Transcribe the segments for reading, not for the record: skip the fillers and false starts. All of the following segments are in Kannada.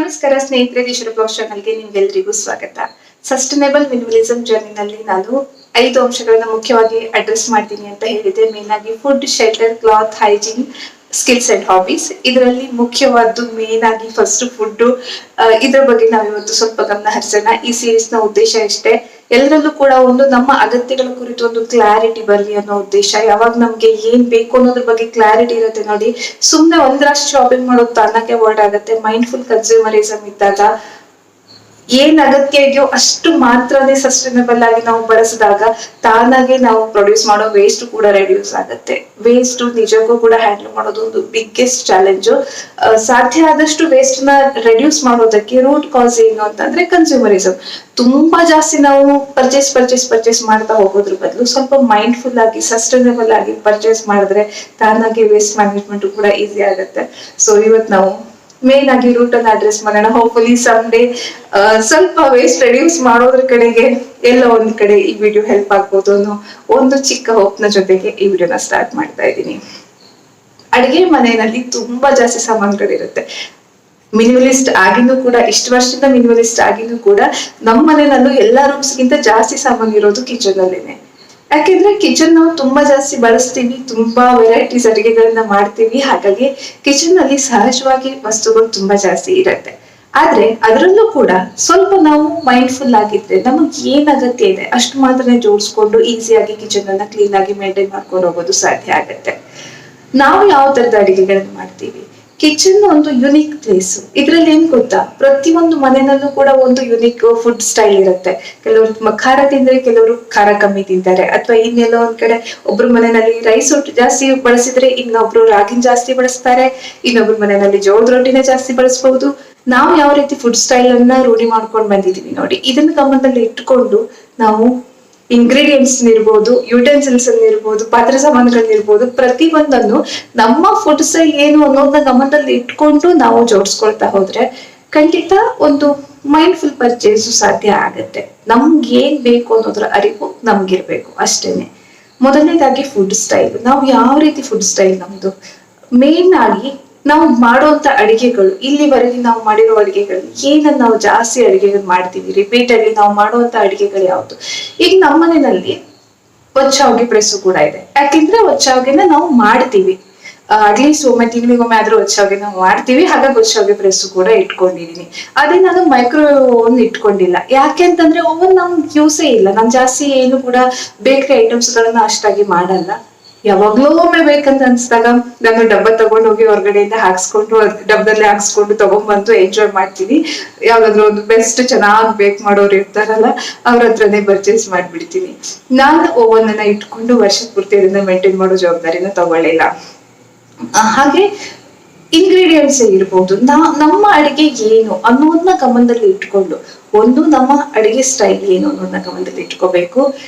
ನಮಸ್ಕಾರ ಸ್ನೇಹಿತರೆ, ದಿಶರ ಬ್ಲಾಗ್ ಚಾನಲ್ಗೆ ನಿಮ್ಗೆಲ್ರಿಗೂ ಸ್ವಾಗತ. ಸಸ್ಟೈನಬಲ್ ಮಿನಿಮಲಿಸಂ ಜರ್ನಿನಲ್ಲಿ ನಾನು 5 ಅಂಶಗಳನ್ನ ಮುಖ್ಯವಾಗಿ ಅಡ್ರೆಸ್ ಮಾಡ್ತೀನಿ ಅಂತ ಹೇಳಿದೆ. ಮೇನ್ ಆಗಿ food, shelter, cloth, hygiene, skills and hobbies. ಇದರಲ್ಲಿ ಮುಖ್ಯವಾದ್ದು ಮೇನ್ ಆಗಿ ಫಸ್ಟ್ ಫುಡ್. ಇದ್ರ ಬಗ್ಗೆ ನಾವಿವತ್ತು ಸ್ವಲ್ಪ ಗಮನ ಹರಿಸೋಣ. ಈ ಸೀರೀಸ್ ನ ಉದ್ದೇಶ ಇಷ್ಟೇ, ಎಲ್ಲರಲ್ಲೂ ಕೂಡ ಒಂದು ನಮ್ಮ ಅಗತ್ಯಗಳ ಕುರಿತು ಒಂದು ಕ್ಲಾರಿಟಿ ಬರಲಿ ಅನ್ನೋ ಉದ್ದೇಶ. ಯಾವಾಗ ನಮ್ಗೆ ಏನ್ ಬೇಕು ಅನ್ನೋದ್ರ ಬಗ್ಗೆ ಕ್ಲಾರಿಟಿ ಇರುತ್ತೆ ನೋಡಿ, ಸುಮ್ನೆ ಒಂದರಷ್ಟು ಶಾಪಿಂಗ್ ಮಾಡೋದು ತಾನಾಗೆ ವರ್ಡ್ ಆಗುತ್ತೆ. ಮೈಂಡ್ಫುಲ್ ಕನ್ಸ್ಯೂಮರಿಸಮ್ ಇದ್ದಾಗ ಏನ್ ಅಗತ್ಯ ಇದೆಯೋ ಅಷ್ಟು ಮಾತ್ರನೇ ಸಸ್ಟೈನಬಲ್ ಆಗಿ ನಾವು ಬಳಸಿದಾಗ ತಾನಾಗೆ ನಾವು ಪ್ರೊಡ್ಯೂಸ್ ಮಾಡೋ ವೇಸ್ಟ್ ಕೂಡ ರೆಡ್ಯೂಸ್ ಆಗುತ್ತೆ. ವೇಸ್ಟ್ ನಿಜಕ್ಕೂ ಕೂಡ ಹ್ಯಾಂಡಲ್ ಮಾಡೋದು ಒಂದು ಬಿಗ್ಗೆಸ್ಟ್ ಚಾಲೆಂಜ್. ಸಾಧ್ಯ ಆದಷ್ಟು ವೇಸ್ಟ್ ನ ರೆಡ್ಯೂಸ್ ಮಾಡೋದಕ್ಕೆ ರೂಟ್ ಕಾಸ್ ಏನು ಅಂತಂದ್ರೆ ಕನ್ಸ್ಯೂಮರಿಸಮ್. ತುಂಬಾ ಜಾಸ್ತಿ ನಾವು ಪರ್ಚೇಸ್ ಮಾಡ್ತಾ ಹೋಗೋದ್ರ ಬದಲು ಸ್ವಲ್ಪ ಮೈಂಡ್ಫುಲ್ ಆಗಿ ಸಸ್ಟೈನಬಲ್ ಆಗಿ ಪರ್ಚೇಸ್ ಮಾಡಿದ್ರೆ ತಾನಾಗಿ ವೇಸ್ಟ್ ಮ್ಯಾನೇಜ್ಮೆಂಟ್ ಕೂಡ ಈಸಿ ಆಗುತ್ತೆ. ಸೊ ಇವತ್ತು ನಾವು ಮೇನ್ ಆಗಿ ರೂಟ್ ಅನ್ನ ಅಡ್ರೆಸ್ ಮಾಡೋಣ. ಹೋಪ್ಫುಲಿ ಡೇ ಸ್ವಲ್ಪ ವೇಸ್ಟ್ ರೆಡ್ಯೂಸ್ ಮಾಡೋದ್ರ ಕಡೆಗೆ ಎಲ್ಲ ಒಂದ್ ಕಡೆ ಈ ವಿಡಿಯೋ ಹೆಲ್ಪ್ ಆಗ್ಬೋದು ಅನ್ನೋ ಒಂದು ಚಿಕ್ಕ ಹೋಪ್ ನ ಜೊತೆಗೆ ಈ ವಿಡಿಯೋನ ಸ್ಟಾರ್ಟ್ ಮಾಡ್ತಾ ಇದ್ದೀನಿ. ಅಡಿಗೆ ಮನೆಯಲ್ಲಿ ತುಂಬಾ ಜಾಸ್ತಿ ಸಾಮಾನುಗಳಿರುತ್ತೆ. ಮಿನಿಮಲಿಸ್ಟ್ ಆಗಿನೂ ಕೂಡ, ಇಷ್ಟು ವರ್ಷದಿಂದ ಮಿನಿಮಲಿಸ್ಟ್ ಆಗಿನೂ ಕೂಡ ನಮ್ಮ ಮನೆಯಲ್ಲೂ ಎಲ್ಲಾ ರೂಮ್ಸ್ಗಿಂತ ಜಾಸ್ತಿ ಸಾಮಾನು ಇರೋದು ಕಿಚನ್ ಅಲ್ಲೇನೆ. ಯಾಕೆಂದ್ರೆ ಕಿಚನ್ ನಾವು ತುಂಬಾ ಜಾಸ್ತಿ ಬಳಸ್ತೀವಿ, ತುಂಬಾ ವೆರೈಟೀಸ್ ಅಡಿಗೆಗಳನ್ನ ಮಾಡ್ತೀವಿ. ಹಾಗಾಗಿ ಕಿಚನ್ ನಲ್ಲಿ ಸಹಜವಾಗಿ ವಸ್ತುಗಳು ತುಂಬಾ ಜಾಸ್ತಿ ಇರುತ್ತೆ. ಆದ್ರೆ ಅದರಲ್ಲೂ ಕೂಡ ಸ್ವಲ್ಪ ನಾವು ಮೈಂಡ್ಫುಲ್ ಆಗಿದ್ರೆ ನಮಗ್ ಏನ್ ಅಗತ್ಯ ಇದೆ ಅಷ್ಟು ಮಾತ್ರ ಜೋಡಿಸ್ಕೊಂಡು ಈಸಿಯಾಗಿ ಕಿಚನ್ ಅನ್ನ ಕ್ಲೀನ್ ಆಗಿ ಮೇಂಟೈನ್ ಮಾಡ್ಕೊಂಡು ಹೋಗೋದು ಸಾಧ್ಯ ಆಗತ್ತೆ. ನಾವು ಯಾವ ತರದ ಅಡಿಗೆಗಳನ್ನ ಮಾಡ್ತೀವಿ, ಕಿಚನ್ ಒಂದು ಯುನಿಕ್ ಪ್ಲೇಸ್. ಇದ್ರಲ್ಲಿ ಏನ್ ಗೊತ್ತಾ, ಪ್ರತಿಯೊಂದು ಮನೆಯಲ್ಲೂ ಕೂಡ ಒಂದು ಯುನಿಕ್ ಫುಡ್ ಸ್ಟೈಲ್ ಇರುತ್ತೆ. ಕೆಲವರು ಖಾರ ತಿಂದ್ರೆ ಕೆಲವರು ಖಾರ ಕಮ್ಮಿ ತಿಂತಾರೆ, ಅಥವಾ ಇನ್ನೆಲ್ಲೋ ಒಂದ್ ಕಡೆ ಒಬ್ರು ಮನೆಯಲ್ಲಿ ರೈಸ್ ಜಾಸ್ತಿ ಬಳಸಿದ್ರೆ ಇನ್ನೊಬ್ರು ರಾಗಿನ ಜಾಸ್ತಿ ಬಳಸ್ತಾರೆ, ಇನ್ನೊಬ್ರು ಮನೆಯಲ್ಲಿ ಜೋಳದ ರೊಟ್ಟಿನ ಜಾಸ್ತಿ ಬಳಸಬಹುದು. ನಾವು ಯಾವ ರೀತಿ ಫುಡ್ ಸ್ಟೈಲ್ ಅನ್ನ ರೂಢಿ ಮಾಡ್ಕೊಂಡು ಬಂದಿದೀವಿ ನೋಡಿ, ಇದನ್ನ ಗಮನದಲ್ಲಿ ಇಟ್ಕೊಂಡು ನಾವು ಇಂಗ್ರೀಡಿಯೆಂಟ್ಸ್ ಇರ್ಬೋದು, ಯುಟೆನ್ಸಿಲ್ಸ್ ಇರ್ಬೋದು, ಪಾತ್ರೆ ಸಾಮಾನುಗಳನ್ನಿರ್ಬೋದು, ಪ್ರತಿ ಒಂದನ್ನು ನಮ್ಮ ಫುಡ್ ಸ್ಟೈಲ್ ಏನು ಅನ್ನೋದನ್ನ ಗಮನದಲ್ಲಿ ಇಟ್ಕೊಂಡು ನಾವು ಜೋಡಿಸ್ಕೊಳ್ತಾ ಹೋದ್ರೆ ಖಂಡಿತ ಒಂದು ಮೈಂಡ್ಫುಲ್ ಪರ್ಚೇಸ್ ಸಾಧ್ಯ ಆಗತ್ತೆ. ನಮ್ಗೆ ಏನ್ ಬೇಕು ಅನ್ನೋದ್ರ ಅರಿವು ನಮ್ಗಿರ್ಬೇಕು ಅಷ್ಟೇನೆ. ಮೊದಲನೇದಾಗಿ ಫುಡ್ ಸ್ಟೈಲ್. ನಾವು ಯಾವ ರೀತಿ ಫುಡ್ ಸ್ಟೈಲ್ ನಮ್ದು, ಮೇನ್ ಆಗಿ ನಾವು ಮಾಡುವಂತ ಅಡಿಗೆಗಳು, ಇಲ್ಲಿವರೆಗೆ ನಾವು ಮಾಡಿರೋ ಅಡಿಗೆಗಳು ಏನನ್ನ ನಾವು ಜಾಸ್ತಿ ಅಡಿಗೆಗಳು ಮಾಡ್ತೀವಿ, ರಿಪೀಟ್ ಆಗಿ ನಾವು ಮಾಡುವಂತ ಅಡಿಗೆಗಳು ಯಾವ್ದು. ಈಗ ನಮ್ಮ ಮನೆಯಲ್ಲಿ ಒಚ್ಚಾವಗೆ ಪ್ರೆಸ್ ಕೂಡ ಇದೆ. ಯಾಕೆಂದ್ರೆ ಒಚ್ಚಾವಗೆನ ನಾವು ಮಾಡ್ತೀವಿ, ಅಟ್ಲೀಸ್ಟ್ ತಿಂಗಳಿಗೊಮ್ಮೆ ಆದ್ರೂ ಒಚ್ಚಾವಗೆ ನಾವು ಮಾಡ್ತೀವಿ. ಹಾಗಾಗಿ ಒಚ್ಚಾವಗೆ ಪ್ರೆಸ್ ಕೂಡ ಇಟ್ಕೊಂಡಿದೀನಿ. ಅದೇ ನಾನು ಮೈಕ್ರೋವೇವ್ ಓವನ್ ಇಟ್ಕೊಂಡಿಲ್ಲ. ಯಾಕೆ ಅಂತಂದ್ರೆ ಓವನ್ ನಮ್ಗೆ ಯೂಸೇ ಇಲ್ಲ. ನಾನು ಜಾಸ್ತಿ ಏನು ಕೂಡ ಬೇಕರಿ ಐಟಮ್ಸ್ ಗಳನ್ನ ಅಷ್ಟಾಗಿ ಮಾಡಲ್ಲ. ಯಾವಾಗ್ಲೂ ಒಮ್ಮೆ ಬೇಕಂತ ಅನ್ಸ್ದಾಗ ನಾನು ಡಬ್ಬ ತಗೊಂಡೋಗಿ ಹೊರಗಡೆಯಿಂದ ಹಾಕ್ಸ್ಕೊಂಡು ಡಬ್ಬದಲ್ಲಿ ಹಾಕ್ಸ್ಕೊಂಡು ತಗೊಂಡ್ಬಂದು ಎಂಜಾಯ್ ಮಾಡ್ತೀನಿ. ಯಾವ್ದಾದ್ರು ಒಂದು ಬೆಸ್ಟ್ ಚೆನ್ನಾಗಿ ಬೇಕ್ ಮಾಡೋರು ಇರ್ತಾರಲ್ಲ, ಅವ್ರ ಹತ್ರನೇ ಪರ್ಚೇಸ್ ಮಾಡ್ಬಿಡ್ತೀನಿ. ನಾನು ಓವನ್ ಅನ್ನ ಇಟ್ಕೊಂಡು ವರ್ಷದ ಪೂರ್ತಿ ಅದನ್ನ ಮೇಂಟೈನ್ ಮಾಡೋ ಜವಾಬ್ದಾರಿನ ತಗೊಳ್ಳಿಲ್ಲ. ಹಾಗೆ ಇಂಗ್ರೀಡಿಯೆಂಟ್ಸ್ ಇರ್ಬೋದು, ನಮ್ಮ ಅಡಿಗೆ ಏನು ಅನ್ನೋದನ್ನ ಗಮನದಲ್ಲಿ ಇಟ್ಕೊಂಡು, ಒಂದು ನಮ್ಮ ಅಡಿಗೆ ಸ್ಟೈಲ್ ಏನು ಅನ್ನೋದನ್ನ ಗಮನದಲ್ಲಿ ಇಟ್ಕೋಬೇಕು.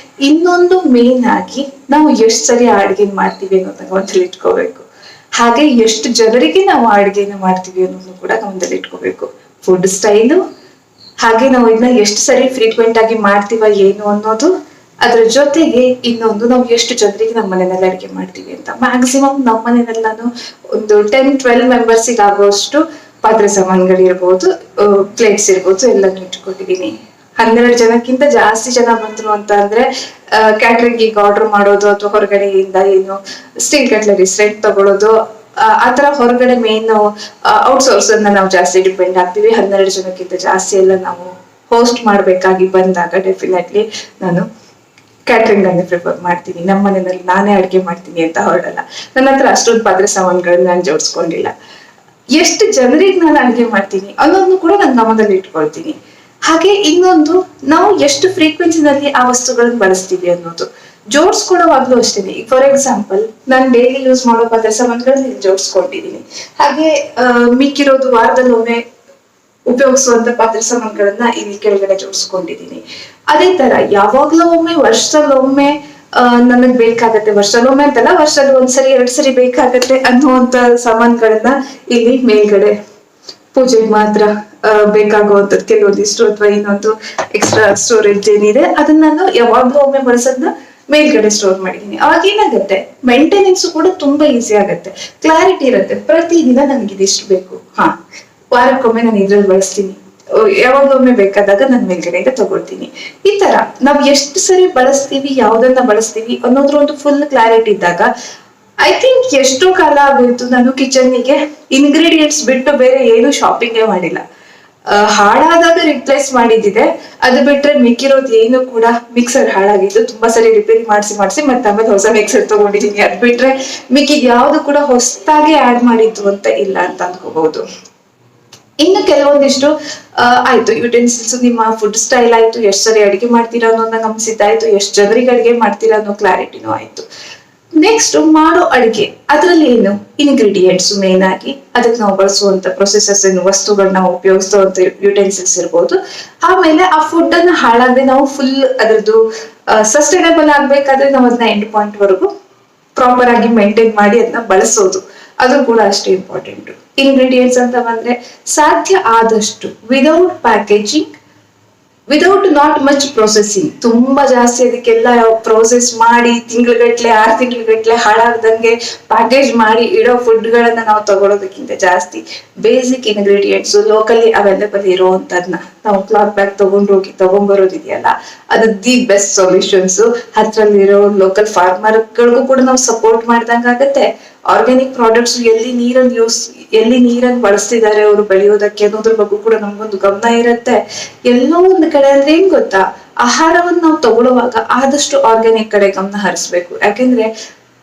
ಇನ್ನೊಂದು ಮೇನ್ ಆಗಿ ನಾವು ಎಷ್ಟು ಸರಿ ಅಡಿಗೆ ಮಾಡ್ತೀವಿ ಅನ್ನೋದನ್ನ ಗಮನದಲ್ಲಿ ಇಟ್ಕೋಬೇಕು. ಹಾಗೆ ಎಷ್ಟು ಜನರಿಗೆ ನಾವು ಅಡಿಗೆನ ಮಾಡ್ತೀವಿ ಅನ್ನೋದನ್ನು ಕೂಡ ಗಮನದಲ್ಲಿ ಇಟ್ಕೋಬೇಕು. ಫುಡ್ ಸ್ಟೈಲು, ಹಾಗೆ ನಾವು ಇದನ್ನ ಎಷ್ಟು ಸರಿ ಫ್ರೀಕ್ವೆಂಟ್ ಆಗಿ ಮಾಡ್ತೀವ ಏನು ಅನ್ನೋದು, ಅದ್ರ ಜೊತೆಗೆ ಇನ್ನೊಂದು ನಾವು ಎಷ್ಟು ಜನರಿಗೆ ನಮ್ಮ ಮನೆಯಲ್ಲಿ ಅಡಿಗೆ ಮಾಡ್ತೀವಿ ಅಂತ. ಮ್ಯಾಕ್ಸಿಮಮ್ ನಮ್ಮ ಮನೆಯಲ್ಲಿ ನಾನು ಒಂದು 10-12 ಮೆಂಬರ್ಸಿಗೆ ಆಗುವಷ್ಟು ಪಾತ್ರೆ ಸಾಮಾನುಗಳಿರ್ಬೋದು, ಪ್ಲೇಟ್ಸ್ ಇರ್ಬೋದು, ಎಲ್ಲಾನು ಇಟ್ಕೊಂಡಿದೀನಿ. 12 ಜನಕ್ಕಿಂತ ಜಾಸ್ತಿ ಜನ ಬಂದ್ರು ಅಂತ ಅಂದ್ರೆ ಕ್ಯಾಟ್ರಿಂಗ್ ಈಗ ಆರ್ಡರ್ ಮಾಡೋದು, ಅಥವಾ ಹೊರಗಡೆಯಿಂದ ಏನು ಸ್ಟೀಲ್ ಕಟ್ಲರೀಸ್ ರೆಂಟ್ ತಗೊಳ್ಳೋದು, ಆತರ ಹೊರಗಡೆ ಮೇನ್ ಔಟ್ಸೋರ್ಸ್ ಅನ್ನ ನಾವು ಜಾಸ್ತಿ ಡಿಪೆಂಡ್ ಆಗ್ತೀವಿ. 12 ಜನಕ್ಕಿಂತ ಜಾಸ್ತಿ ಎಲ್ಲ ನಾವು ಹೋಸ್ಟ್ ಮಾಡ್ಬೇಕಾಗಿ ಬಂದಾಗ ಡೆಫಿನೆಟ್ಲಿ ನಾನು ಕ್ಯಾಟ್ರಿಂಗ್ ಅನ್ನು ಪ್ರಿಫರ್ ಮಾಡ್ತೀನಿ. ನಮ್ಮ ಮನೆಯಲ್ಲಿ ನಾನೇ ಅಡ್ಗೆ ಮಾಡ್ತೀನಿ ಅಂತ ಹೊರಡಲ್ಲ. ನನ್ನ ಹತ್ರ ಅಷ್ಟೊಂದು ಪಾತ್ರೆ ಸಾಮಾನುಗಳನ್ನ ನಾನು ಜೋಡಿಸ್ಕೊಂಡಿಲ್ಲ. ಎಷ್ಟು ಜನರಿಗೆ ನಾನು ಅಡ್ಗೆ ಮಾಡ್ತೀನಿ ಅನ್ನೋದನ್ನು ಕೂಡ ನಾನು ಗಮನದಲ್ಲಿ ಇಟ್ಕೊಳ್ತೀನಿ. ಹಾಗೆ ಇನ್ನೊಂದು, ನಾವು ಎಷ್ಟು ಫ್ರೀಕ್ವೆನ್ಸಿನಲ್ಲಿ ಆ ವಸ್ತುಗಳನ್ನ ಬಳಸ್ತೀವಿ ಅನ್ನೋದು ಜೋಡಿಸ್ಕೊಡೋವಾಗ್ಲೂ ಅಷ್ಟೇನೆ. ಈಗ ಫಾರ್ ಎಕ್ಸಾಂಪಲ್, ನಾನು ಡೈಲಿ ಯೂಸ್ ಮಾಡೋ ಪಾತ್ರೆ ಸಾಮಾನುಗಳನ್ನ ಜೋಡಿಸ್ಕೊಂಡಿದ್ದೀನಿ. ಹಾಗೆ ಮಿಕ್ಕಿರೋದು ವಾರದಲ್ಲಿ ಒಮ್ಮೆ ಉಪಯೋಗಿಸುವಂತ ಪಾತ್ರೆ ಸಾಮಾನುಗಳನ್ನ ಇಲ್ಲಿ ಕೆಳಗಡೆ ಜೋಡಿಸ್ಕೊಂಡಿದೀನಿ. ಅದೇ ತರ ಯಾವಾಗ್ಲೂ ಒಮ್ಮೆ, ವರ್ಷದಲ್ಲೊಮ್ಮೆ ನನಗ್ ಬೇಕಾಗತ್ತೆ, ವರ್ಷದಲ್ಲೊಮ್ಮೆ ಅಂತಲ್ಲ, ವರ್ಷದಲ್ಲಿ 1 ಸರಿ 2 ಸರಿ ಬೇಕಾಗತ್ತೆ ಅನ್ನುವಂತ ಸಾಮಾನುಗಳನ್ನ ಇಲ್ಲಿ ಮೇಲ್ಗಡೆ ಪೂಜೆಗೆ ಮಾತ್ರ ಬೇಕಾಗುವಂತದ್ದು ಕೆಲವೊಂದಿಷ್ಟು, ಅಥವಾ ಇನ್ನೊಂದು ಎಕ್ಸ್ಟ್ರಾ ಸ್ಟೋರೇಜ್ ಏನಿದೆ ಅದನ್ನ ನಾನು ಯಾವಾಗ್ಲೂ ಒಮ್ಮೆ ಬಳಸೋದನ್ನ ಮೇಲ್ಗಡೆ ಸ್ಟೋರ್ ಮಾಡಿದೀನಿ. ಅವಾಗ ಏನಾಗುತ್ತೆ, ಮೇಂಟೆನೆನ್ಸ್ ಕೂಡ ತುಂಬಾ ಈಸಿ ಆಗತ್ತೆ, ಕ್ಲಾರಿಟಿ ಇರುತ್ತೆ. ಪ್ರತಿದಿನ ನನ್ಗೆ ಇದಿಷ್ಟು ಬೇಕು, ವಾರಕ್ಕೊಮ್ಮೆ ನಾನು ಇದ್ರಲ್ಲಿ ಬಳಸ್ತೀನಿ, ಯಾವಾಗೊಮ್ಮೆ ಬೇಕಾದಾಗ ನಾನು ಮೇಲ್ಗಡೆಯಿಂದ ತಗೊಳ್ತೀನಿ. ಈ ತರ ನಾವ್ ಎಷ್ಟು ಸರಿ ಬಳಸ್ತೀವಿ, ಯಾವ್ದನ್ನ ಬಳಸ್ತೀವಿ ಅನ್ನೋದ್ರ ಒಂದು ಫುಲ್ ಕ್ಲಾರಿಟಿ ಇದ್ದಾಗ, ಐ ಥಿಂಕ್ ಎಷ್ಟೋ ಕಾಲ ಆಗೋಯ್ತು ನಾನು ಕಿಚನ್ನಿಗೆ ಇಂಗ್ರೀಡಿಯೆಂಟ್ಸ್ ಬಿಟ್ಟು ಬೇರೆ ಏನು ಶಾಪಿಂಗೇ ಮಾಡಿಲ್ಲ. ಹಾಳಾದಾಗ ರಿಪ್ಲೇಸ್ ಮಾಡಿದ್ದಿದೆ, ಅದು ಬಿಟ್ರೆ ಮಿಕ್ಕಿರೋದು ಏನು ಕೂಡ ಮಿಕ್ಸರ್ ಹಾಳಾಗಿದ್ದು ತುಂಬಾ ಸರಿ ರಿಪೇರಿ ಮಾಡಿಸಿ ಮತ್ತೆ ಆಮೇಲೆ ಹೊಸ ಮಿಕ್ಸರ್ ತಗೊಂಡಿದೀನಿ. ಅದ್ ಬಿಟ್ರೆ ಮಿಕ್ಕಿದ್ ಯಾವ್ದು ಕೂಡ ಹೊಸದಾಗಿ ಆಡ್ ಮಾಡಿದ್ದು ಅಂತ ಇಲ್ಲ ಅಂತ ಅನ್ಕೋಬಹುದು. ಇನ್ನು ಕೆಲವೊಂದಿಷ್ಟು ಆಯ್ತು ಯುಟೆನ್ಸಿಲ್ಸ್, ನಿಮ್ಮ ಫುಡ್ ಸ್ಟೈಲ್ ಆಯ್ತು, ಎಷ್ಟ್ ಸರಿ ಅಡಿಗೆ ಮಾಡ್ತೀರಾ ಅನ್ನೋದನ್ನ ಗಮನಿಸಿದ್ದಾಯ್ತು, ಎಷ್ಟ್ ಜನರಿಗೆ ಅಡಿಗೆ ಮಾಡ್ತೀರಾ ಅನ್ನೋ ಕ್ಲಾರಿಟಿನೂ ಆಯ್ತು. ನೆಕ್ಸ್ಟ್ ಮಾಡೋ ಅಡಿಗೆ, ಅದ್ರಲ್ಲಿ ಏನು ಇಂಗ್ರೀಡಿಯೆಂಟ್ಸ್ ಮೇನ್ ಆಗಿ, ಅದಕ್ಕೆ ನಾವು ಬಳಸುವಂತ ಪ್ರೊಸೆಸರ್ಸ್ ಏನು ವಸ್ತುಗಳನ್ನ ನಾವು ಉಪಯೋಗಿಸುವಂತ ಯುಟೆನ್ಸಿಲ್ಸ್ ಇರ್ಬೋದು. ಆಮೇಲೆ ಆ ಫುಡ್ ಅನ್ನ ಹಾಳಾಗದೆ ನಾವು ಫುಲ್ ಅದ್ರದ್ದು ಸಸ್ಟೈನಬಲ್ ಆಗ್ಬೇಕಾದ್ರೆ ನಾವು ಅದನ್ನ ಎಂಡ್ ಪಾಯಿಂಟ್ ವರೆಗೂ ಪ್ರಾಪರ್ ಆಗಿ ಮೇಂಟೈನ್ ಮಾಡಿ ಅದನ್ನ ಬಳಸೋದು, ಅದು ಕೂಡ ಅಷ್ಟೇ ಇಂಪಾರ್ಟೆಂಟ್. ಇಂಗ್ರೀಡಿಯೆಂಟ್ಸ್ ಅಂತ ಬಂದ್ರೆ ಸಾಧ್ಯ ಆದಷ್ಟು without packaging, without not much processing, ತುಂಬಾ ಜಾಸ್ತಿ ಅದಕ್ಕೆಲ್ಲ ಪ್ರೋಸೆಸ್ ಮಾಡಿ ತಿಂಗಳಗಟ್ಲೆ 6 ತಿಂಗಳಗಟ್ಲೆ ಹಾಳಾಗ್ದಂಗೆ ಪ್ಯಾಕೇಜ್ ಮಾಡಿ ಇಡೋ ಫುಡ್ ಗಳನ್ನ ನಾವು ತಗೊಳೋದಕ್ಕಿಂತ ಜಾಸ್ತಿ ಬೇಸಿಕ್ ಇಂಗ್ರೀಡಿಯೆಂಟ್ಸ್ ಲೋಕಲಿ ಅವೈಲೇಬಲ್ ಇರೋವಂಥದ್ನ ನಾವು ಕ್ಲಾತ್ ಬ್ಯಾಗ್ ತಗೊಂಡೋಗಿ ತಗೊಂಡ್ಬರೋದಿದೆಯಲ್ಲ, ಅದು ದಿ ಬೆಸ್ಟ್ ಸೊಲ್ಯೂಷನ್ಸ್. ಹತ್ರಲ್ಲಿರೋ ಲೋಕಲ್ ಫಾರ್ಮರ್ಗಳಿಗೂ ಕೂಡ ನಾವು ಸಪೋರ್ಟ್ ಮಾಡ್ದಂಗಾಗತ್ತೆ. ಆರ್ಗ್ಯಾನಿಕ್ ಪ್ರಾಡಕ್ಟ್ಸ್ ಎಲ್ಲಿ ನೀರನ್ನು ಬಳಸ್ತಿದ್ದಾರೆ ಅವರು ಬೆಳೆಯೋದಕ್ಕೆ ಅನ್ನೋದ್ರ ಬಗ್ಗೆ ಕೂಡ ನಮ್ಗೊಂದು ಗಮನ ಇರುತ್ತೆ. ಎಲ್ಲೋ ಒಂದು ಕಡೆ ಅಂದ್ರೆ ಏನ್ ಗೊತ್ತಾ, ಆಹಾರವನ್ನು ನಾವು ತಗೊಳ್ಳುವಾಗ ಆದಷ್ಟು ಆರ್ಗ್ಯಾನಿಕ್ ಕಡೆ ಗಮನ ಹರಿಸ್ಬೇಕು. ಯಾಕೆಂದ್ರೆ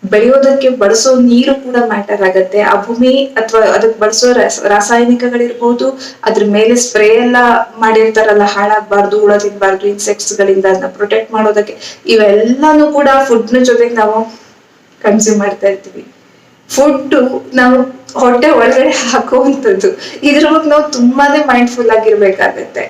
ಬೆಳೆಯೋದಕ್ಕೆ ಬಳಸೋ ನೀರು ಕೂಡ ಮ್ಯಾಟರ್ ಆಗತ್ತೆ. ಆ ಭೂಮಿ ಅಥವಾ ಅದಕ್ಕೆ ಬಳಸೋ ರಾಸಾಯನಿಕಗಳಿರ್ಬೋದು, ಅದ್ರ ಮೇಲೆ ಸ್ಪ್ರೇ ಎಲ್ಲ ಮಾಡಿರ್ತಾರಲ್ಲ, ಹಾಳಾಗ್ಬಾರ್ದು, ಹುಳ ತಿನ್ಬಾರ್ದು, ಇನ್ಸೆಕ್ಟ್ಸ್ ಗಳಿಂದ ಅದನ್ನ ಪ್ರೊಟೆಕ್ಟ್ ಮಾಡೋದಕ್ಕೆ, ಇವೆಲ್ಲಾನು ಕೂಡ ಫುಡ್ನ ಜೊತೆಗೆ ನಾವು ಕನ್ಸ್ಯೂಮ್ ಮಾಡ್ತಾ ಇರ್ತೀವಿ. ಫುಡ್ ನಾವು ಹೊಟ್ಟೆ ಒಳಗಡೆ ಹಾಕುವಂಥದ್ದು, ಇದ್ರ ಬಗ್ಗೆ ನಾವು ತುಂಬಾನೇ ಮೈಂಡ್ಫುಲ್ ಆಗಿರ್ಬೇಕಾಗತ್ತೆ.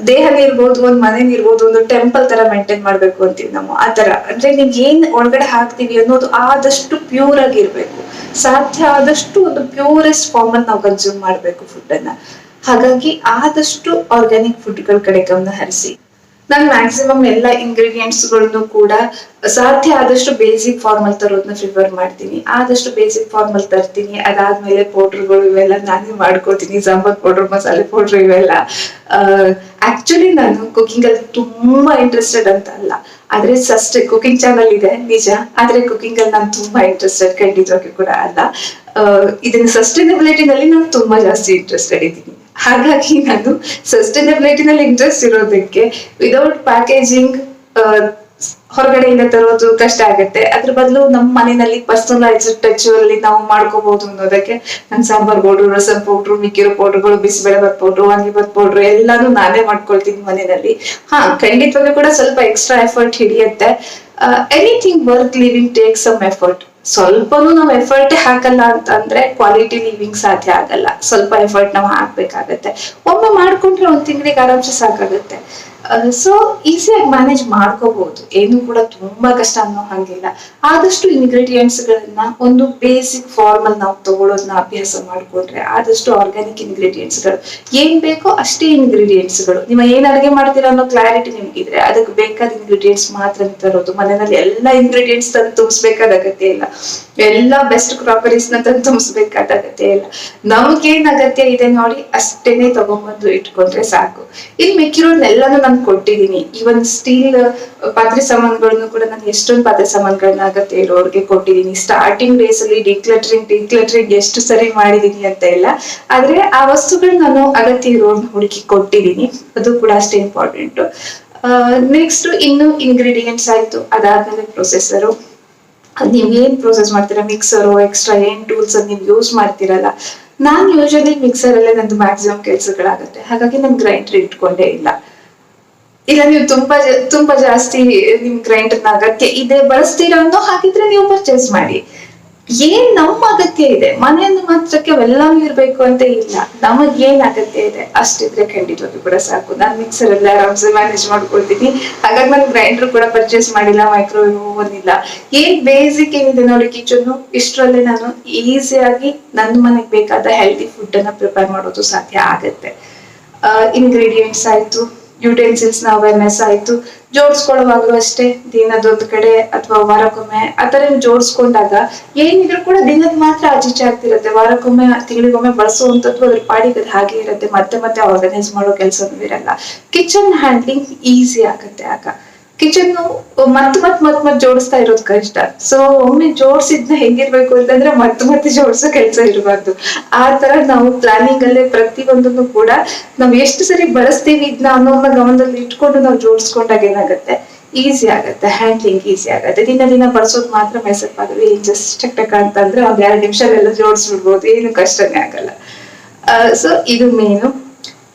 ದೇಹನೇ ಇರ್ಬೋದು, ಒಂದ್ ಮನೇಲಿ ಇರ್ಬೋದು, ಒಂದು ಟೆಂಪಲ್ ತರ ಮೇಂಟೈನ್ ಮಾಡ್ಬೇಕು ಅಂತೀವಿ ನಾವು. ಆ ತರ ಅಂದ್ರೆ ನೀವ್ ಏನ್ ಒಳಗಡೆ ಹಾಕ್ತಿವಿ ಅನ್ನೋದು ಆದಷ್ಟು ಪ್ಯೂರ್ ಆಗಿರ್ಬೇಕು. ಸಾಧ್ಯ ಆದಷ್ಟು ಒಂದು ಪ್ಯೂರೆಸ್ಟ್ ಫಾರ್ಮ್ ಅಲ್ಲಿ ನಾವು ಕನ್ಸ್ಯೂಮ್ ಮಾಡ್ಬೇಕು ಫುಡ್ ಅನ್ನ. ಹಾಗಾಗಿ ಆದಷ್ಟು ಆರ್ಗ್ಯಾನಿಕ್ ಫುಡ್ಗಳ ಕಡೆ ಗಮನ ಹರಿಸಿ. ನಾನು ಮ್ಯಾಕ್ಸಿಮಮ್ ಎಲ್ಲ ಇಂಗ್ರೀಡಿಯೆಂಟ್ಸ್ ಗಳನ್ನು ಕೂಡ ಸಾಧ್ಯ ಆದಷ್ಟು ಬೇಸಿಕ್ ಫಾರ್ಮಲ್ ತರೋದನ್ನ ಪ್ರಿಫರ್ ಮಾಡ್ತೀನಿ. ಆದಷ್ಟು ಬೇಸಿಕ್ ಫಾರ್ಮಲ್ ತರ್ತೀನಿ. ಅದಾದ್ಮೇಲೆ ಪೌಡರ್ಗಳು ಇವೆಲ್ಲ ನಾನೇ ಮಾಡ್ಕೋತೀನಿ, ಸಾಂಬಾರ್ ಪೌಡರ್, ಮಸಾಲೆ ಪೌಡರ್ ಇವೆಲ್ಲ. ಆಕ್ಚುಲಿ ನಾನು ಕುಕಿಂಗ್ ಅಲ್ಲಿ ತುಂಬಾ ಇಂಟ್ರೆಸ್ಟೆಡ್ ಅಂತ ಅಲ್ಲ, ಆದ್ರೆ ಕುಕಿಂಗ್ ಚಾನಲ್ ಇದೆ ನಿಜ, ಆದ್ರೆ ಕುಕಿಂಗ್ ಅಲ್ಲಿ ನಾನು ತುಂಬಾ ಇಂಟ್ರೆಸ್ಟೆಡ್ ಖಂಡಿತವಾಗಿ ಕೂಡ ಅಲ್ಲ. ಇದನ್ನ ಸಸ್ಟೈನಬಿಲಿಟಿನಲ್ಲಿ ನಾನು ತುಂಬಾ ಜಾಸ್ತಿ ಇಂಟ್ರೆಸ್ಟೆಡ್ ಇದ್ದೀನಿ. ಹಾಗಾಗಿ ನಾನು ಸಸ್ಟೈನಬಿಲಿಟಿನಲ್ಲಿ ಇಂಟ್ರೆಸ್ಟ್ ಇರೋದಕ್ಕೆ ವಿದೌಟ್ ಪ್ಯಾಕೇಜಿಂಗ್ ಹೊರಗಡೆಯಿಂದ ತರೋದು ಕಷ್ಟ ಆಗುತ್ತೆ. ಅದ್ರ ಬದಲು ನಮ್ಮ ಮನೆಯಲ್ಲಿ ಪರ್ಸನಲೈಸ್ಡ್ ಟಚ್ ಅಲ್ಲಿ ನಾವು ಮಾಡ್ಕೋಬಹುದು ಅನ್ನೋದಕ್ಕೆ ನಾನು ಸಾಂಬಾರ್ ಪೌಡ್ರು, ರಸಂ ಪೌಡ್ರು, ಮಿಕ್ಕಿರೋ ಪೌಡರ್ಗಳು, ಬಿಸಿಬೇಳೆಬಾತ್ ಪೌಡ್ರು, ವಾಂಗಿಬಾತ್ ಪೌಡ್ರು ಎಲ್ಲಾನು ನಾನೇ ಮಾಡ್ಕೊಳ್ತೀನಿ ಮನೆಯಲ್ಲಿ. ಖಂಡಿತವಾಗ್ಲೂ ಕೂಡ ಸ್ವಲ್ಪ ಎಕ್ಸ್ಟ್ರಾ ಎಫರ್ಟ್ ಹಿಡಿಯುತ್ತೆ. Anything worth living take some effort. ಸ್ವಲ್ಪನೂ ನಾವು ಎಫರ್ಟ್ ಹಾಕಲ್ಲ ಅಂತ ಅಂದ್ರೆ ಕ್ವಾಲಿಟಿ ಲಿವಿಂಗ್ ಸಾಧ್ಯ ಆಗಲ್ಲ. ಸ್ವಲ್ಪ ಎಫರ್ಟ್ ನಾವು ಹಾಕ್ಬೇಕಾಗತ್ತೆ. ಒಮ್ಮೆ ಮಾಡ್ಕೊಂಡ್ರೆ ಒಂದ್ ತಿಂಗಳಿಗೆ ಆರಾಮ್ಸೆ ಸಾಕಾಗುತ್ತೆ. ಸೊ ಈಸಿಯಾಗಿ ಮ್ಯಾನೇಜ್ ಮಾಡ್ಕೋಬಹುದು, ಏನು ಕೂಡ ತುಂಬಾ ಕಷ್ಟ ಅನ್ನೋ ಹಂಗಿಲ್ಲ. ಆದಷ್ಟು ಇಂಗ್ರೀಡಿಯೆಂಟ್ಸ್ ಗಳನ್ನ ಒಂದು ಬೇಸಿಕ್ ಫಾರ್ಮ್ ಅಲ್ಲಿ ನಾವು ತಗೊಳ್ಳೋದನ್ನ ಅಭ್ಯಾಸ ಮಾಡ್ಕೊಂಡ್ರೆ ಆದಷ್ಟು ಆರ್ಗ್ಯಾನಿಕ್ ಇಂಗ್ರೀಡಿಯೆಂಟ್ಸ್ ಗಳು ಏನ್ ಬೇಕೋ ಅಷ್ಟೇ ಇಂಗ್ರೀಡಿಯೆಂಟ್ಸ್ ಗಳು, ನೀವು ಏನ್ ಅಡುಗೆ ಮಾಡ್ತೀರಾ ಅನ್ನೋ ಕ್ಲಾರಿಟಿ ನಿಮ್ಗಿದ್ರೆ ಅದಕ್ಕೆ ಬೇಕಾದ ಇಂಗ್ರೀಡಿಯೆಂಟ್ಸ್ ಮಾತ್ರ ತರೋದು. ಮನೆಯಲ್ಲಿ ಎಲ್ಲಾ ಇಂಗ್ರೀಡಿಯೆಂಟ್ಸ್ ತಂದು ತುಂಬಿಸ್ಬೇಕಾದ ಅಗತ್ಯ ಇಲ್ಲ, ಎಲ್ಲಾ ಬೆಸ್ಟ್ ಕ್ರಾಕರೀಸ್ ನ ತಂದು ತುಂಬಿಸ್ಬೇಕಾದ ಅಗತ್ಯ ಇಲ್ಲ. ನಮ್ಗೇನ್ ಅಗತ್ಯ ಇದೆ ನೋಡಿ ಅಷ್ಟೇನೆ ತಗೊಂಡ್ಬಂದು ಇಟ್ಕೊಂಡ್ರೆ ಸಾಕು. ಇನ್ ಮಿಕ್ಕಿರೋದನ್ನೆಲ್ಲಾನು ನಾನು ಕೊಟ್ಟಿದ್ದೀನಿ. ಇವನ್ ಸ್ಟೀಲ್ ಪಾತ್ರೆ ಸಾಮಾನುಗಳನ್ನು ಕೂಡ ನಾನು ಎಷ್ಟೊಂದು ಪಾತ್ರೆ ಸಾಮಾನುಗಳನ್ನ ಅಗತ್ಯ ಇರೋರ್ಗೆ ಕೊಟ್ಟಿದ್ದೀನಿ. ಸ್ಟಾರ್ಟಿಂಗ್ ಡೇಸ್ ಅಲ್ಲಿ ಡಿಕ್ಲಟರಿಂಗ್ ಎಷ್ಟು ಸರಿ ಮಾಡಿದೀನಿ ಅಂತ ಇಲ್ಲ, ಆದ್ರೆ ಆ ವಸ್ತುಗಳು ನಾನು ಅಗತ್ಯ ಇರೋರ್ನ ಹುಡುಕಿ ಕೊಟ್ಟಿದ್ದೀನಿ. ಅದು ಕೂಡ ಅಷ್ಟೇ ಇಂಪಾರ್ಟೆಂಟ್. ನೆಕ್ಸ್ಟ್ ಇನ್ನು ಇಂಗ್ರೀಡಿಯೆಂಟ್ಸ್ ಆಯ್ತು, ಅದಾದ್ಮೇಲೆ ಪ್ರೊಸೆಸರು. ನೀವ್ ಏನ್ ಪ್ರೊಸೆಸ್ ಮಾಡ್ತೀರಾ, ಮಿಕ್ಸರು, ಎಕ್ಸ್ಟ್ರಾ ಏನ್ ಟೂಲ್ಸ್ ನೀವು ಯೂಸ್ ಮಾಡ್ತೀರಲ್ಲ, ನಾನ್ ಯೂಶಲಿ ಮಿಕ್ಸರ್ ಅಲ್ಲೇ ನಂದು ಮ್ಯಾಕ್ಸಿಮಮ್ ಕೆಲ್ಸಗಳಾಗತ್ತೆ. ಹಾಗಾಗಿ ನಾನು ಗ್ರೈಂಡರ್ ಇಟ್ಕೊಂಡೇ ಇಲ್ಲ. ಇಲ್ಲ ನೀವು ತುಂಬಾ ಜಾಸ್ತಿ ನಿಮ್ ಗ್ರೈಂಡರ್ನ ಅಗತ್ಯ ಇದೆ ಬಳಸ್ತೀರಾ ಅನ್ನೋ ಹಾಗಿದ್ರೆ ನೀವು ಪರ್ಚೇಸ್ ಮಾಡಿ. ಏನ್ ನಮ್ಮ ಅಗತ್ಯ ಇದೆ, ಮನೆಯನ್ನು ಮಾತ್ರಕ್ಕೆ ಅವೆಲ್ಲಾನು ಇರ್ಬೇಕು ಅಂತ ಇಲ್ಲ. ನಮಗ್ ಏನ್ ಅಗತ್ಯ ಇದೆ ಅಷ್ಟಿದ್ರೆ ಖಂಡಿತವಾಗಿ ಕೂಡ ಸಾಕು. ನಾನ್ ಮಿಕ್ಸರ್ ಎಲ್ಲ ಆರಾಮ್ಸೆ ಮ್ಯಾನೇಜ್ ಮಾಡ್ಕೊಳ್ತೀನಿ. ಹಾಗಾಗಿ ನಾನು ಗ್ರೈಂಡರ್ ಕೂಡ ಪರ್ಚೇಸ್ ಮಾಡಿಲ್ಲ, ಮೈಕ್ರೋವೇವ್ ಓವನ್ ಇಲ್ಲ. ಏನ್ ಬೇಸಿಕ್ ಏನಿದೆ ನೋಡಿ ಕಿಚನ್, ಇಷ್ಟರಲ್ಲೇ ನಾನು ಈಸಿಯಾಗಿ ನನ್ನ ಮನೆಗೆ ಬೇಕಾದ ಹೆಲ್ದಿ ಫುಡ್ ಅನ್ನ ಪ್ರಿಪೇರ್ ಮಾಡೋದು ಸಾಧ್ಯ ಆಗತ್ತೆ. ಇಂಗ್ರೀಡಿಯೆಂಟ್ಸ್ ಆಯ್ತು, ಯುಟೆನ್ಸಿಲ್ಸ್ ನ ಅವೇರ್ನೆಸ್ ಆಯ್ತು. ಜೋಡಿಸ್ಕೊಳ್ಳುವಾಗ್ಲೂ ಅಷ್ಟೇ ದಿನದೊಂದು ಕಡೆ ಅಥವಾ ವಾರಕ್ಕೊಮ್ಮೆ ಆತರ ಜೋಡಿಸ್ಕೊಂಡಾಗ ಏನಿದ್ರು ಕೂಡ ದಿನದ ಮಾತ್ರ ಆಚೀಚೆ ಆಗ್ತಿರತ್ತೆ. ವಾರಕ್ಕೊಮ್ಮೆ ತಿಂಗಳಿಗೊಮ್ಮೆ ಬಳಸುವಂತದ್ದು ಅದ್ರ ಪಾಡಿಗೆ ಹಾಗೆ ಇರುತ್ತೆ. ಮತ್ತೆ ಮತ್ತೆ ಆರ್ಗನೈಸ್ ಮಾಡೋ ಕೆಲಸನೂ ಇರಲ್ಲ. ಕಿಚನ್ ಹ್ಯಾಂಡ್ಲಿಂಗ್ ಈಸಿ ಆಗುತ್ತೆ ಆಗ. ಕಿಚನ್ ಮತ್ ಜೋಡಿಸ್ತಾ ಇರೋದು ಕಷ್ಟ. ಸೊ ಒಮ್ಮೆ ಜೋಡಿಸಿದ್ನ ಹೆಂಗಿರ್ಬೇಕು ಅಂತಂದ್ರೆ ಮತ್ತೆ ಜೋಡಿಸೋ ಕೆಲಸ ಇರಬಾರ್ದು. ಆ ತರ ನಾವು ಪ್ಲಾನಿಂಗ್ ಅಲ್ಲೇ ಪ್ರತಿಯೊಂದನ್ನು ಕೂಡ ನಾವ್ ಎಷ್ಟು ಸರಿ ಬಳಸ್ತೀವಿ ಇದನ್ನ ಅನ್ನೋದನ್ನ ಗಮನದಲ್ಲಿ ಇಟ್ಕೊಂಡು ನಾವು ಜೋಡಿಸ್ಕೊಂಡಾಗ ಏನಾಗುತ್ತೆ, ಈಸಿ ಆಗತ್ತೆ, ಹ್ಯಾಂಡ್ಲಿಂಗ್ ಈಸಿ ಆಗತ್ತೆ. ದಿನ ಬಳಸೋದು ಮಾತ್ರ ಮೆಸಪ್ ಆಗಲ್ಲ. ಜಸ್ಟ್ ಟಕ್ ಅಂತಂದ್ರೆ ಒಂದ್ 2 ನಿಮಿಷದಲ್ಲ ಜೋಡಿಸ್ಬಿಡ್ಬೋದು, ಏನು ಕಷ್ಟನೇ ಆಗಲ್ಲ. ಸೊ ಇದು ಮೇನು.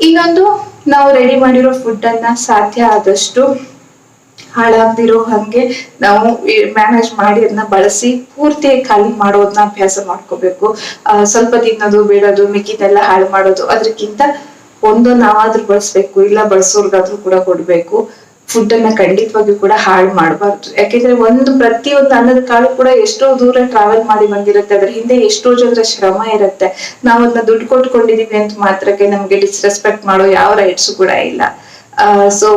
ಇನ್ನೊಂದು, ನಾವು ರೆಡಿ ಮಾಡಿರೋ ಫುಡ್ ಅನ್ನ ಸಾಧ್ಯ ಆದಷ್ಟು ಹಾಳಾಗ್ದಿರೋ ಹಂಗೆ ನಾವು ಮ್ಯಾನೇಜ್ ಮಾಡಿ ಅದನ್ನ ಬಳಸಿ ಪೂರ್ತಿಯಾಗಿ ಖಾಲಿ ಮಾಡೋದನ್ನ ಅಭ್ಯಾಸ ಮಾಡ್ಕೋಬೇಕು. ಸ್ವಲ್ಪ ತಿನ್ನೋದು ಬೇಡೋದು ಮಿಕ್ಕಿದೆಲ್ಲ ಹಾಳು ಮಾಡೋದು ಅದಕ್ಕಿಂತ ನಾವಾದ್ರೂ ಬಳಸ್ಬೇಕು, ಇಲ್ಲ ಬಳಸೋರ್ಗಾದ್ರೂ ಕೂಡ ಕೊಡ್ಬೇಕು. ಫುಡ್ ಅನ್ನ ಖಂಡಿತವಾಗಿಯೂ ಕೂಡ ಹಾಳು ಮಾಡಬಾರ್ದು. ಯಾಕೆಂದ್ರೆ ಪ್ರತಿಯೊಂದು ಅನ್ನದ ಕಾಳು ಕೂಡ ಎಷ್ಟೋ ದೂರ ಟ್ರಾವೆಲ್ ಮಾಡಿ ಬಂದಿರುತ್ತೆ. ಅದ್ರ ಹಿಂದೆ ಎಷ್ಟೋ ಜನರ ಶ್ರಮ ಇರುತ್ತೆ. ನಾವ್ ಅದನ್ನ ದುಡ್ಡು ಕೊಟ್ಕೊಂಡಿದೀವಿ ಅಂತ ಮಾತ್ರಕ್ಕೆ ನಮ್ಗೆ ಡಿಸ್ರೆಸ್ಪೆಕ್ಟ್ ಮಾಡೋ ಯಾವ ರೈಟ್ಸ್ ಕೂಡ ಇಲ್ಲ. ಸೊ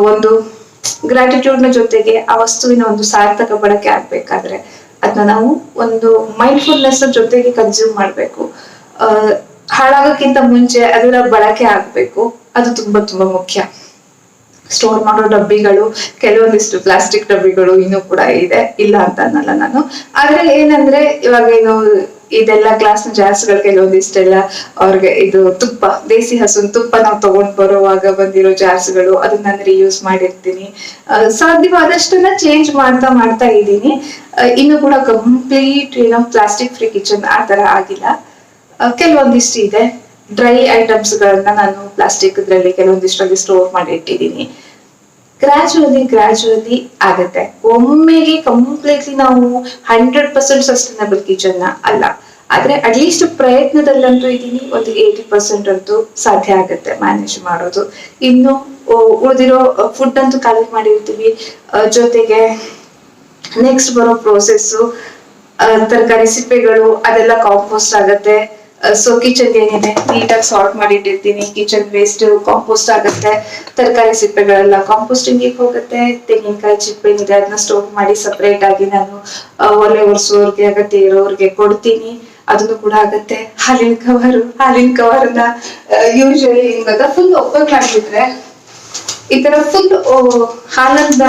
ಗ್ರಾಟಿಟ್ಯೂಡ್ ನ ಜೊತೆಗೆ ಆ ವಸ್ತುವಿನ ಒಂದು ಸಾರ್ಥಕ ಬಳಕೆ ಆಗ್ಬೇಕಾದ್ರೆ ಅದನ್ನ ನಾವು ಒಂದು ಮೈಂಡ್ಫುಲ್ನೆಸ್ ಜೊತೆಗೆ ಕನ್ಸ್ಯೂಮ್ ಮಾಡ್ಬೇಕು. ಹಾಳಾಗೋಕ್ಕಿಂತ ಮುಂಚೆ ಅದರ ಬಳಕೆ ಆಗ್ಬೇಕು. ಅದು ತುಂಬಾ ಮುಖ್ಯ. ಸ್ಟೋರ್ ಮಾಡೋ ಡಬ್ಬಿಗಳು, ಕೆಲವೊಂದಿಷ್ಟು ಪ್ಲಾಸ್ಟಿಕ್ ಡಬ್ಬಿಗಳು ಇನ್ನೂ ಕೂಡ ಇದೆ, ಇಲ್ಲ ಅಂತ ಅನ್ನಲ್ಲ ನಾನು. ಆದ್ರೆ ಏನಂದ್ರೆ ಇವಾಗ ಇದೆಲ್ಲ ಗ್ಲಾಸ್ನ ಜಾರ್ಸ್ಗಳು ಕೆಲವೊಂದಿಷ್ಟೆಲ್ಲ ಅವ್ರಿಗೆ ಇದು ತುಪ್ಪ, ದೇಸಿ ಹಸುನ್ ತುಪ್ಪ ನಾವು ತಗೊಂಡ್ ಬರುವಾಗ ಬಂದಿರೋ ಜಾರ್ಸ್ಗಳು, ಅದನ್ನ ನಾನು ರಿಯೂಸ್ ಮಾಡಿರ್ತೀನಿ. ಸಾಧ್ಯವಾದಷ್ಟನ್ನ ಚೇಂಜ್ ಮಾಡ್ತಾ ಇದ್ದೀನಿ. ಇನ್ನು ಕೂಡ ಕಂಪ್ಲೀಟ್ ಪ್ಲಾಸ್ಟಿಕ್ ಫ್ರೀ ಕಿಚನ್ ಆ ತರ ಆಗಿಲ್ಲ. ಕೆಲವೊಂದಿಷ್ಟು ಇದೆ. ಡ್ರೈ ಐಟಮ್ಸ್ ಗಳನ್ನ ನಾನು ಪ್ಲಾಸ್ಟಿಕ್ ಇದ್ರಲ್ಲಿ ಕೆಲವೊಂದಿಷ್ಟರಲ್ಲಿ ಸ್ಟೋರ್ ಮಾಡಿ ಇಟ್ಟಿದ್ದೀನಿ. ಗ್ರಾಜುವಲಿ ಆಗತ್ತೆ. ಒಮ್ಮೆಗೆ ಕಂಪ್ಲೀಟ್ಲಿ ನಾವು 100% ಸಸ್ಟೈನಬಲ್ ಕಿಚನ್ ಅಲ್ಲ, ಆದ್ರೆ ಅಟ್ಲೀಸ್ಟ್ ಪ್ರಯತ್ನದಲ್ಲಂತೂ ಇದೀನಿ. ಒಂದು 80% ಅಂತೂ ಸಾಧ್ಯ ಆಗತ್ತೆ ಮ್ಯಾನೇಜ್ ಮಾಡೋದು. ಇನ್ನು ಉಳಿದಿರೋ ಫುಡ್ ಅಂತೂ ಖಾಲಿ ಮಾಡಿರ್ತೀವಿ. ಜೊತೆಗೆ ನೆಕ್ಸ್ಟ್ ಬರೋ ಪ್ರೋಸೆಸ್ ತರಕಾರಿ ಸಿಪ್ಪೆಗಳು ಅದೆಲ್ಲ ಕಾಂಪೋಸ್ಟ್ ಆಗತ್ತೆ. ಸೊ ಕಿಚನ್ ಏನಿದೆ ನೀಟಾಗಿ ಸಾರ್ಟ್ ಮಾಡಿ ಇಟ್ಟಿರ್ತೀನಿ. ಕಿಚನ್ ವೇಸ್ಟ್ ಕಾಂಪೋಸ್ಟ್ ಆಗುತ್ತೆ. ತರಕಾರಿ ಸಿಪ್ಪೆಗಳೆಲ್ಲ ಕಾಂಪೋಸ್ಟಿಂಗ್ ಹೋಗುತ್ತೆ. ತೆಂಗಿನಕಾಯಿ ಚಿಪ್ಪೆ ಏನಿದೆ ಅದನ್ನ ಸ್ಟೋರ್ ಮಾಡಿ ಸಪರೇಟ್ ಆಗಿ ನಾನು ಒಲೆ ಒರೆಸೋರ್ಗೆ ಅಗತ್ಯ ಇರೋರ್ಗೆ ಕೊಡ್ತೀನಿ. ಅದನ್ನು ಕೂಡ ಆಗತ್ತೆ. ಹಾಲಿನ ಕವರ್ನ ಯೂಶಲಿ ಫುಲ್ ಓಪನ್ ಮಾಡಿಬಿಟ್ರೆ ಈ ತರ ಫುಲ್ ಹಾಲನ್ನ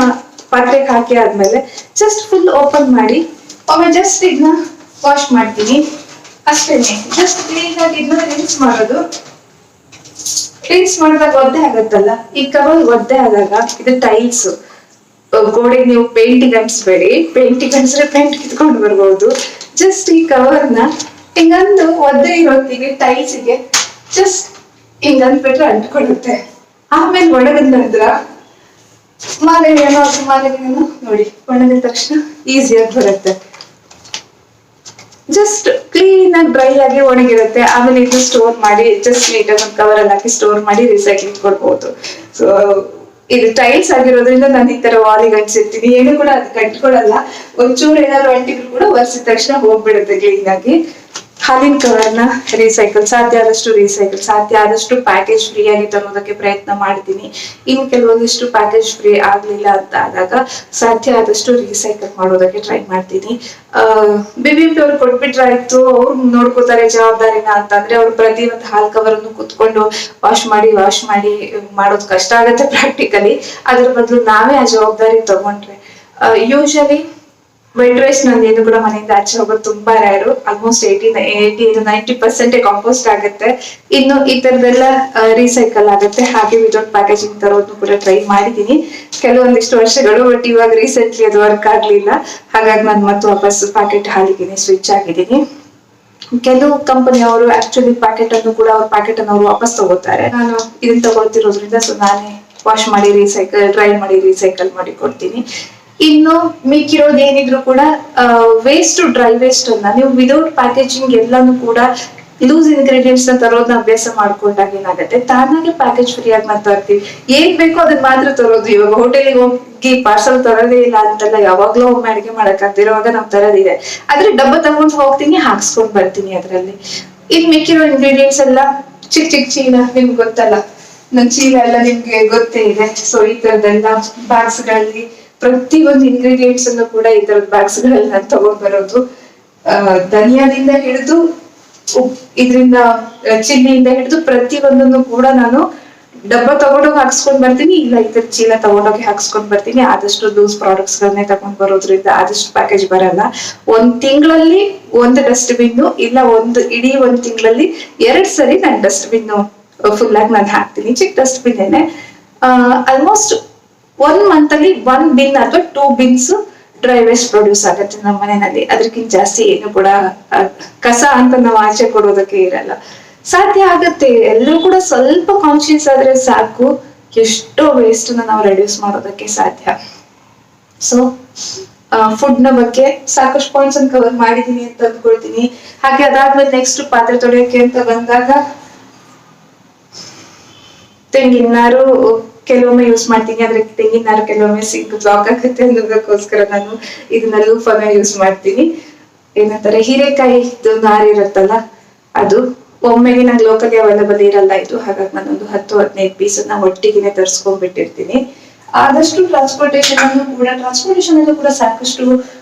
ಪಾತ್ರೆಗೆ ಹಾಕಿ ಆದ್ಮೇಲೆ ಜಸ್ಟ್ ಫುಲ್ ಓಪನ್ ಮಾಡಿ ಆಮೇಲೆ ಜಸ್ಟ್ ಇದನ್ನ ವಾಶ್ ಮಾಡ್ತೀನಿ ಅಷ್ಟೇನೆ. ಜಸ್ಟ್ ಕ್ಲೀನ್ ಆಗಿ ಇದನ್ನ ರಿನ್ಸ್ ಮಾಡೋದು. ರಿನ್ಸ್ ಮಾಡಿದಾಗ ಒದ್ದೆ ಆಗತ್ತಲ್ಲ, ಈ ಕವರ್ ಒದ್ದೆ ಆದಾಗ ಇದು ಟೈಲ್ಸ್ ಗೋಡೆಗೆ ನೀವು ಪೇಂಟಿಂಗ್ ಅಂಟಿಸ್ಬೇಡಿ. ಪೇಂಟಿಂಗ್ ಅಂಟಿಸ್ರೆ ಪೇಂಟ್ ಕಿತ್ಕೊಂಡು ಬರ್ಬೋದು. ಜಸ್ಟ್ ಈ ಕವರ್ನ ಹಿಂಗಂದು ಒದ್ದೆ ಇರೋತ್ತಿಗೆ ಟೈಲ್ಸ್ಗೆ ಜಸ್ಟ್ ಹಿಂಗಂದ್ಬಿಟ್ರೆ ಅಂಟ್ಕೊಳ್ಳುತ್ತೆ. ಆಮೇಲೆ ಒಣಗಿದ ನಂತರ ಮಾನವಿಯನ್ನು ನೋಡಿ ಒಣಗಿದ ತಕ್ಷಣ ಈಸಿಯಾಗಿ ಬರುತ್ತೆ. ಜಸ್ಟ್ ಕ್ಲೀನ್ ಆಗಿ ಡ್ರೈ ಆಗಿ ಒಣಗಿರುತ್ತೆ. ಆಮೇಲೆ ಇದು ಸ್ಟೋರ್ ಮಾಡಿ ಜಸ್ಟ್ ನೀಟಾಗಿ ಒಂದು ಕವರ್ ಅಲ್ಲಿ ಹಾಕಿ ಸ್ಟೋರ್ ಮಾಡಿ ರೀಸೈಕ್ಲಿಂಗ್ ಕೊಡ್ಬೋದು. ಸೊ ಇದು ಟೈಲ್ಸ್ ಆಗಿರೋದ್ರಿಂದ ನಾನು ಈ ತರ ವಾಲಿಗೆ ಅಂಟಿಸಿರ್ತೀನಿ. ಏನು ಕೂಡ ಅದು ಕಟ್ಕೊಳಲ್ಲ. ಒಂಚೂರು ಏನಾದ್ರು ಅಂಟಿದ್ರು ಕೂಡ ಒರೆಸಿದ ತಕ್ಷಣ ಹೋಗ್ಬಿಡುತ್ತೆ ಕ್ಲೀನ್ ಆಗಿ. ಹಾಲಿನ ಕವರ್ನ ಸಾಧ್ಯ ಆದಷ್ಟು ಪ್ಯಾಕೇಜ್ ಫ್ರೀ ಆಗಿ ತರೋದಕ್ಕೆ ಪ್ರಯತ್ನ ಮಾಡ್ತೀನಿ. ಇನ್ನು ಕೆಲವೊಂದಿಷ್ಟು ಪ್ಯಾಕೇಜ್ ಫ್ರೀ ಆಗ್ಲಿಲ್ಲ ಅಂತ ಆದಾಗ ಸಾಧ್ಯ ಆದಷ್ಟು ರೀಸೈಕಲ್ ಮಾಡೋದಕ್ಕೆ ಟ್ರೈ ಮಾಡ್ತೀನಿ. BBMP ಅವ್ರು ಕೊಟ್ಬಿಟ್ರೆ ಆಯ್ತು, ಅವ್ರು ನೋಡ್ಕೋತಾರೆ ಜವಾಬ್ದಾರಿನ ಅಂತಂದ್ರೆ ಅವ್ರು ಪ್ರತಿಯೊಂದು ಹಾಲ್ ಕವರ್ ಅನ್ನು ಕುತ್ಕೊಂಡು ವಾಶ್ ಮಾಡಿ ಮಾಡೋದು ಕಷ್ಟ ಆಗತ್ತೆ ಪ್ರಾಕ್ಟಿಕಲಿ. ಅದ್ರ ಬದಲು ನಾವೇ ಆ ಜವಾಬ್ದಾರಿ ತಗೊಂಡ್ರೆ ಯೂಶಲಿ ವೈಟ್ ರೈಸ್ ನಂದೇನು ಕೂಡ ಮನೆಯಿಂದ ಆಚೆ ಹೋಗೋದು ತುಂಬಾ ರೇರು. ಆಲ್ಮೋಸ್ಟ್ 80-90% ಕಾಂಪೋಸ್ಟ್ ಆಗುತ್ತೆ. ಇನ್ನು ಈ ತರದೆಲ್ಲ ರೀಸೈಕಲ್ ಆಗುತ್ತೆ. ಹಾಗೆ ವಿತೌಟ್ ಪ್ಯಾಕೇಜಿಂಗ್ ತರೋದನ್ನು ಕೂಡ ಟ್ರೈ ಮಾಡಿದೀನಿ ಕೆಲವೊಂದಿಷ್ಟು ವರ್ಷಗಳು. ಬಟ್ ಇವಾಗ ರೀಸೆಂಟ್ಲಿ ಅದು ವರ್ಕ್ ಆಗ್ಲಿಲ್ಲ. ಹಾಗಾಗಿ ನಾನು ಮತ್ತೆ ವಾಪಸ್ ಪ್ಯಾಕೆಟ್ ಹಾಲಿಗೆ ಸ್ವಿಚ್ ಆಗಿದ್ದೀನಿ. ಕೆಲವು ಕಂಪನಿಯವರು ಆಕ್ಚುಲಿ ಪ್ಯಾಕೆಟ್ ಅನ್ನು ಕೂಡ ಅವ್ರ ಪ್ಯಾಕೆಟ್ ಅನ್ನು ಅವರು ವಾಪಸ್ ತಗೋತಾರೆ. ನಾನು ಇದನ್ನ ತಗೊಳ್ತಿರೋದ್ರಿಂದ ಸೊ ನಾನೇ ವಾಶ್ ಮಾಡಿ ಡ್ರೈ ಮಾಡಿ ರೀಸೈಕಲ್ ಮಾಡಿ ಕೊಡ್ತೀನಿ. ಇನ್ನು ಮಿಕ್ಕಿರೋದು ಏನಿದ್ರು ಕೂಡ ವೇಸ್ಟ್ ಡ್ರೈ ವೇಸ್ಟ್ ಅನ್ನ ನೀವು ವಿದೌಟ್ ಪ್ಯಾಕೇಜಿಂಗ್ ಎಲ್ಲಾನು ಕೂಡ ಲೂಸ್ ಇಂಗ್ರೀಡಿಯೆಂಟ್ಸ್ ನ ತರೋದನ್ನ ಅಭ್ಯಾಸ ಮಾಡ್ಕೊಂಡಾಗ ಏನಾಗುತ್ತೆ, ತಾನಾಗೆ ಪ್ಯಾಕೇಜ್ ಫ್ರೀ ಆಗಿ ನಾವು ತರ್ತೀವಿ. ಏನ್ ಬೇಕೋ ಅದನ್ನ ಮಾತ್ರ ತರೋದು. ಇವಾಗ ಹೋಟೆಲಿಗೆ ಹೋಗಿ ಪಾರ್ಸಲ್ ತರೋದೇ ಇಲ್ಲ ಅಂತೆಲ್ಲ ಯಾವಾಗ್ಲೂ ಒಮ್ಮೆ ಅಡಿಗೆ ಮಾಡಕ್ ಆಗ್ತಿರೋವಾಗ ನಾವ್ ತರೋದಿದೆ. ಆದ್ರೆ ಡಬ್ಬ ತಗೊಂಡು ಹೋಗ್ತೀನಿ, ಹಾಕ್ಸ್ಕೊಂಡ್ ಬರ್ತೀನಿ ಅದ್ರಲ್ಲಿ. ಇನ್ ಮಿಕ್ಕಿರೋ ಇಂಗ್ರೀಡಿಯೆಂಟ್ಸ್ ಎಲ್ಲ ಚಿಕ್ಕ ಚೀಲ ನಿಮ್ಗೆ ಗೊತ್ತಲ್ಲ, ನನ್ ಚೀಲ ಎಲ್ಲ ನಿಮ್ಗೆ ಗೊತ್ತೇ ಇದೆ. ಸೊ ಈ ತರದೆಲ್ಲ ಬ್ಯಾಗ್ಸ್ ಗಳಲ್ಲಿ ಪ್ರತಿಯೊಂದು ಇಂಗ್ರೀಡಿಯೆಂಟ್ಸ್ ಅನ್ನು ಕೂಡ ಈ ತರದ ಬ್ಯಾಗ್ಸ್ ಗಳಲ್ಲಿ ನಾನು ತಗೊಂಡ್ ಬರೋದು. ಧನಿಯಾದಿಂದ ಹಿಡಿದು ಇದರಿಂದ ಚಿಲ್ಲಿಯಿಂದ ಹಿಡಿದು ಪ್ರತಿಯೊಂದನ್ನು ಕೂಡ ನಾನು ಡಬ್ಬ ತಗೊಂಡೋಗಿ ಹಾಕ್ಸ್ಕೊಂಡ್ ಬರ್ತೀನಿ, ಇಲ್ಲ ಈ ತರ ಚೀಲ ತಗೊಂಡೋಗಿ ಹಾಕ್ಸ್ಕೊಂಡ್ ಬರ್ತೀನಿ. ಆದಷ್ಟು ಲೂಸ್ ಪ್ರಾಡಕ್ಟ್ಸ್ ಗಳನ್ನೇ ತಗೊಂಡ್ ಬರೋದ್ರಿಂದ ಆದಷ್ಟು ಪ್ಯಾಕೇಜ್ ಬರಲ್ಲ. ಒಂದ್ ತಿಂಗಳಲ್ಲಿ ಒಂದು ಡಸ್ಟ್ಬಿನ್, ಇಲ್ಲ ಇಡೀ ಒಂದ್ ತಿಂಗಳಲ್ಲಿ 2 ಸರಿ ನಾನು ಡಸ್ಟ್ಬಿನ್ ಫುಲ್ ಆಗಿ ನಾನು ಹಾಕ್ತೀನಿ. ಚಿಕ್ಕ ಡಸ್ಟ್ಬಿನ್ ಆಲ್ಮೋಸ್ಟ್ 1 ಮಂತ್ ಅಲ್ಲಿ 1 ಬಿನ್ ಅಥವಾ 2 ಬಿನ್ಸ್ ಡ್ರೈ ವೇಸ್ಟ್ ಪ್ರೊಡ್ಯೂಸ್ ಆಗುತ್ತೆ ನಮ್ಮ ಮನೆಯಲ್ಲಿ. ಅದಕ್ಕಿಂತ ಜಾಸ್ತಿ ಏನು ಕೂಡ ಕಸ ಅಂತ ನಾವು ಆಚೆ ಕೊಡೋದಕ್ಕೆ ಇರಲ್ಲ. ಸಾಧ್ಯ ಆಗತ್ತೆ, ಎಲ್ಲರೂ ಕೂಡ ಸ್ವಲ್ಪ ಕಾನ್ಶಿಯಸ್ ಆದ್ರೆ ಸಾಕು, ಎಷ್ಟೋ ವೇಸ್ಟ್ ನಾವು ರೆಡ್ಯೂಸ್ ಮಾಡೋದಕ್ಕೆ ಸಾಧ್ಯ. ಸೊ ಫುಡ್ ನ ಬಗ್ಗೆ ಸಾಕಷ್ಟು ಪಾಯಿಂಟ್ಸ್ ಅನ್ನು ಕವರ್ ಮಾಡಿದೀನಿ ಅಂತ ಅಂದ್ಕೊಳ್ತೀನಿ. ಹಾಗೆ ಅದಾದ್ಮೇಲೆ ನೆಕ್ಸ್ಟ್ ಪಾತ್ರೆ ತೊಳೆಯೋಕೆ ಅಂತ ಬಂದಾಗ ತೆಂಗಿನಾರು ಕೆಲವೊಮ್ಮೆ ಯೂಸ್ ಮಾಡ್ತೀನಿ. ಆದ್ರೆ ತೆಂಗಿನಾರು ಕೆಲವೊಮ್ಮೆ ಸಿಂಕ್ ಬ್ಲಾಕ್ ಆಗುತ್ತೆ ಅನ್ನೋದಕ್ಕೋಸ್ಕರ ನಾನು ಇದನ್ನ ಲೂಫನ್ನ ಯೂಸ್ ಮಾಡ್ತೀನಿ. ಏನಂತಾರೆ, ಹೀರೆಕಾಯಿದು ನಾರು ಇರುತ್ತಲ್ಲ, ಅದು ಒಮ್ಮೆಗೆ ನಂಗೆ ಲೋಕಲ್ಗೆ ಅವೈಲಬಲ್ ಇರಲ್ಲ ಇದು. ಹಾಗಾಗಿ ನಾನೊಂದು 10-15 ಪೀಸ್ ಒಟ್ಟಿಗೆ ತರಿಸ್ಕೊಂಡ್ಬಿಟ್ಟಿರ್ತೀನಿ. ಆದಷ್ಟು ಟ್ರಾನ್ಸ್ಪೋರ್ಟೇಷನ್ ಅಲ್ಲೂ ಕೂಡ ಸಾಕಷ್ಟು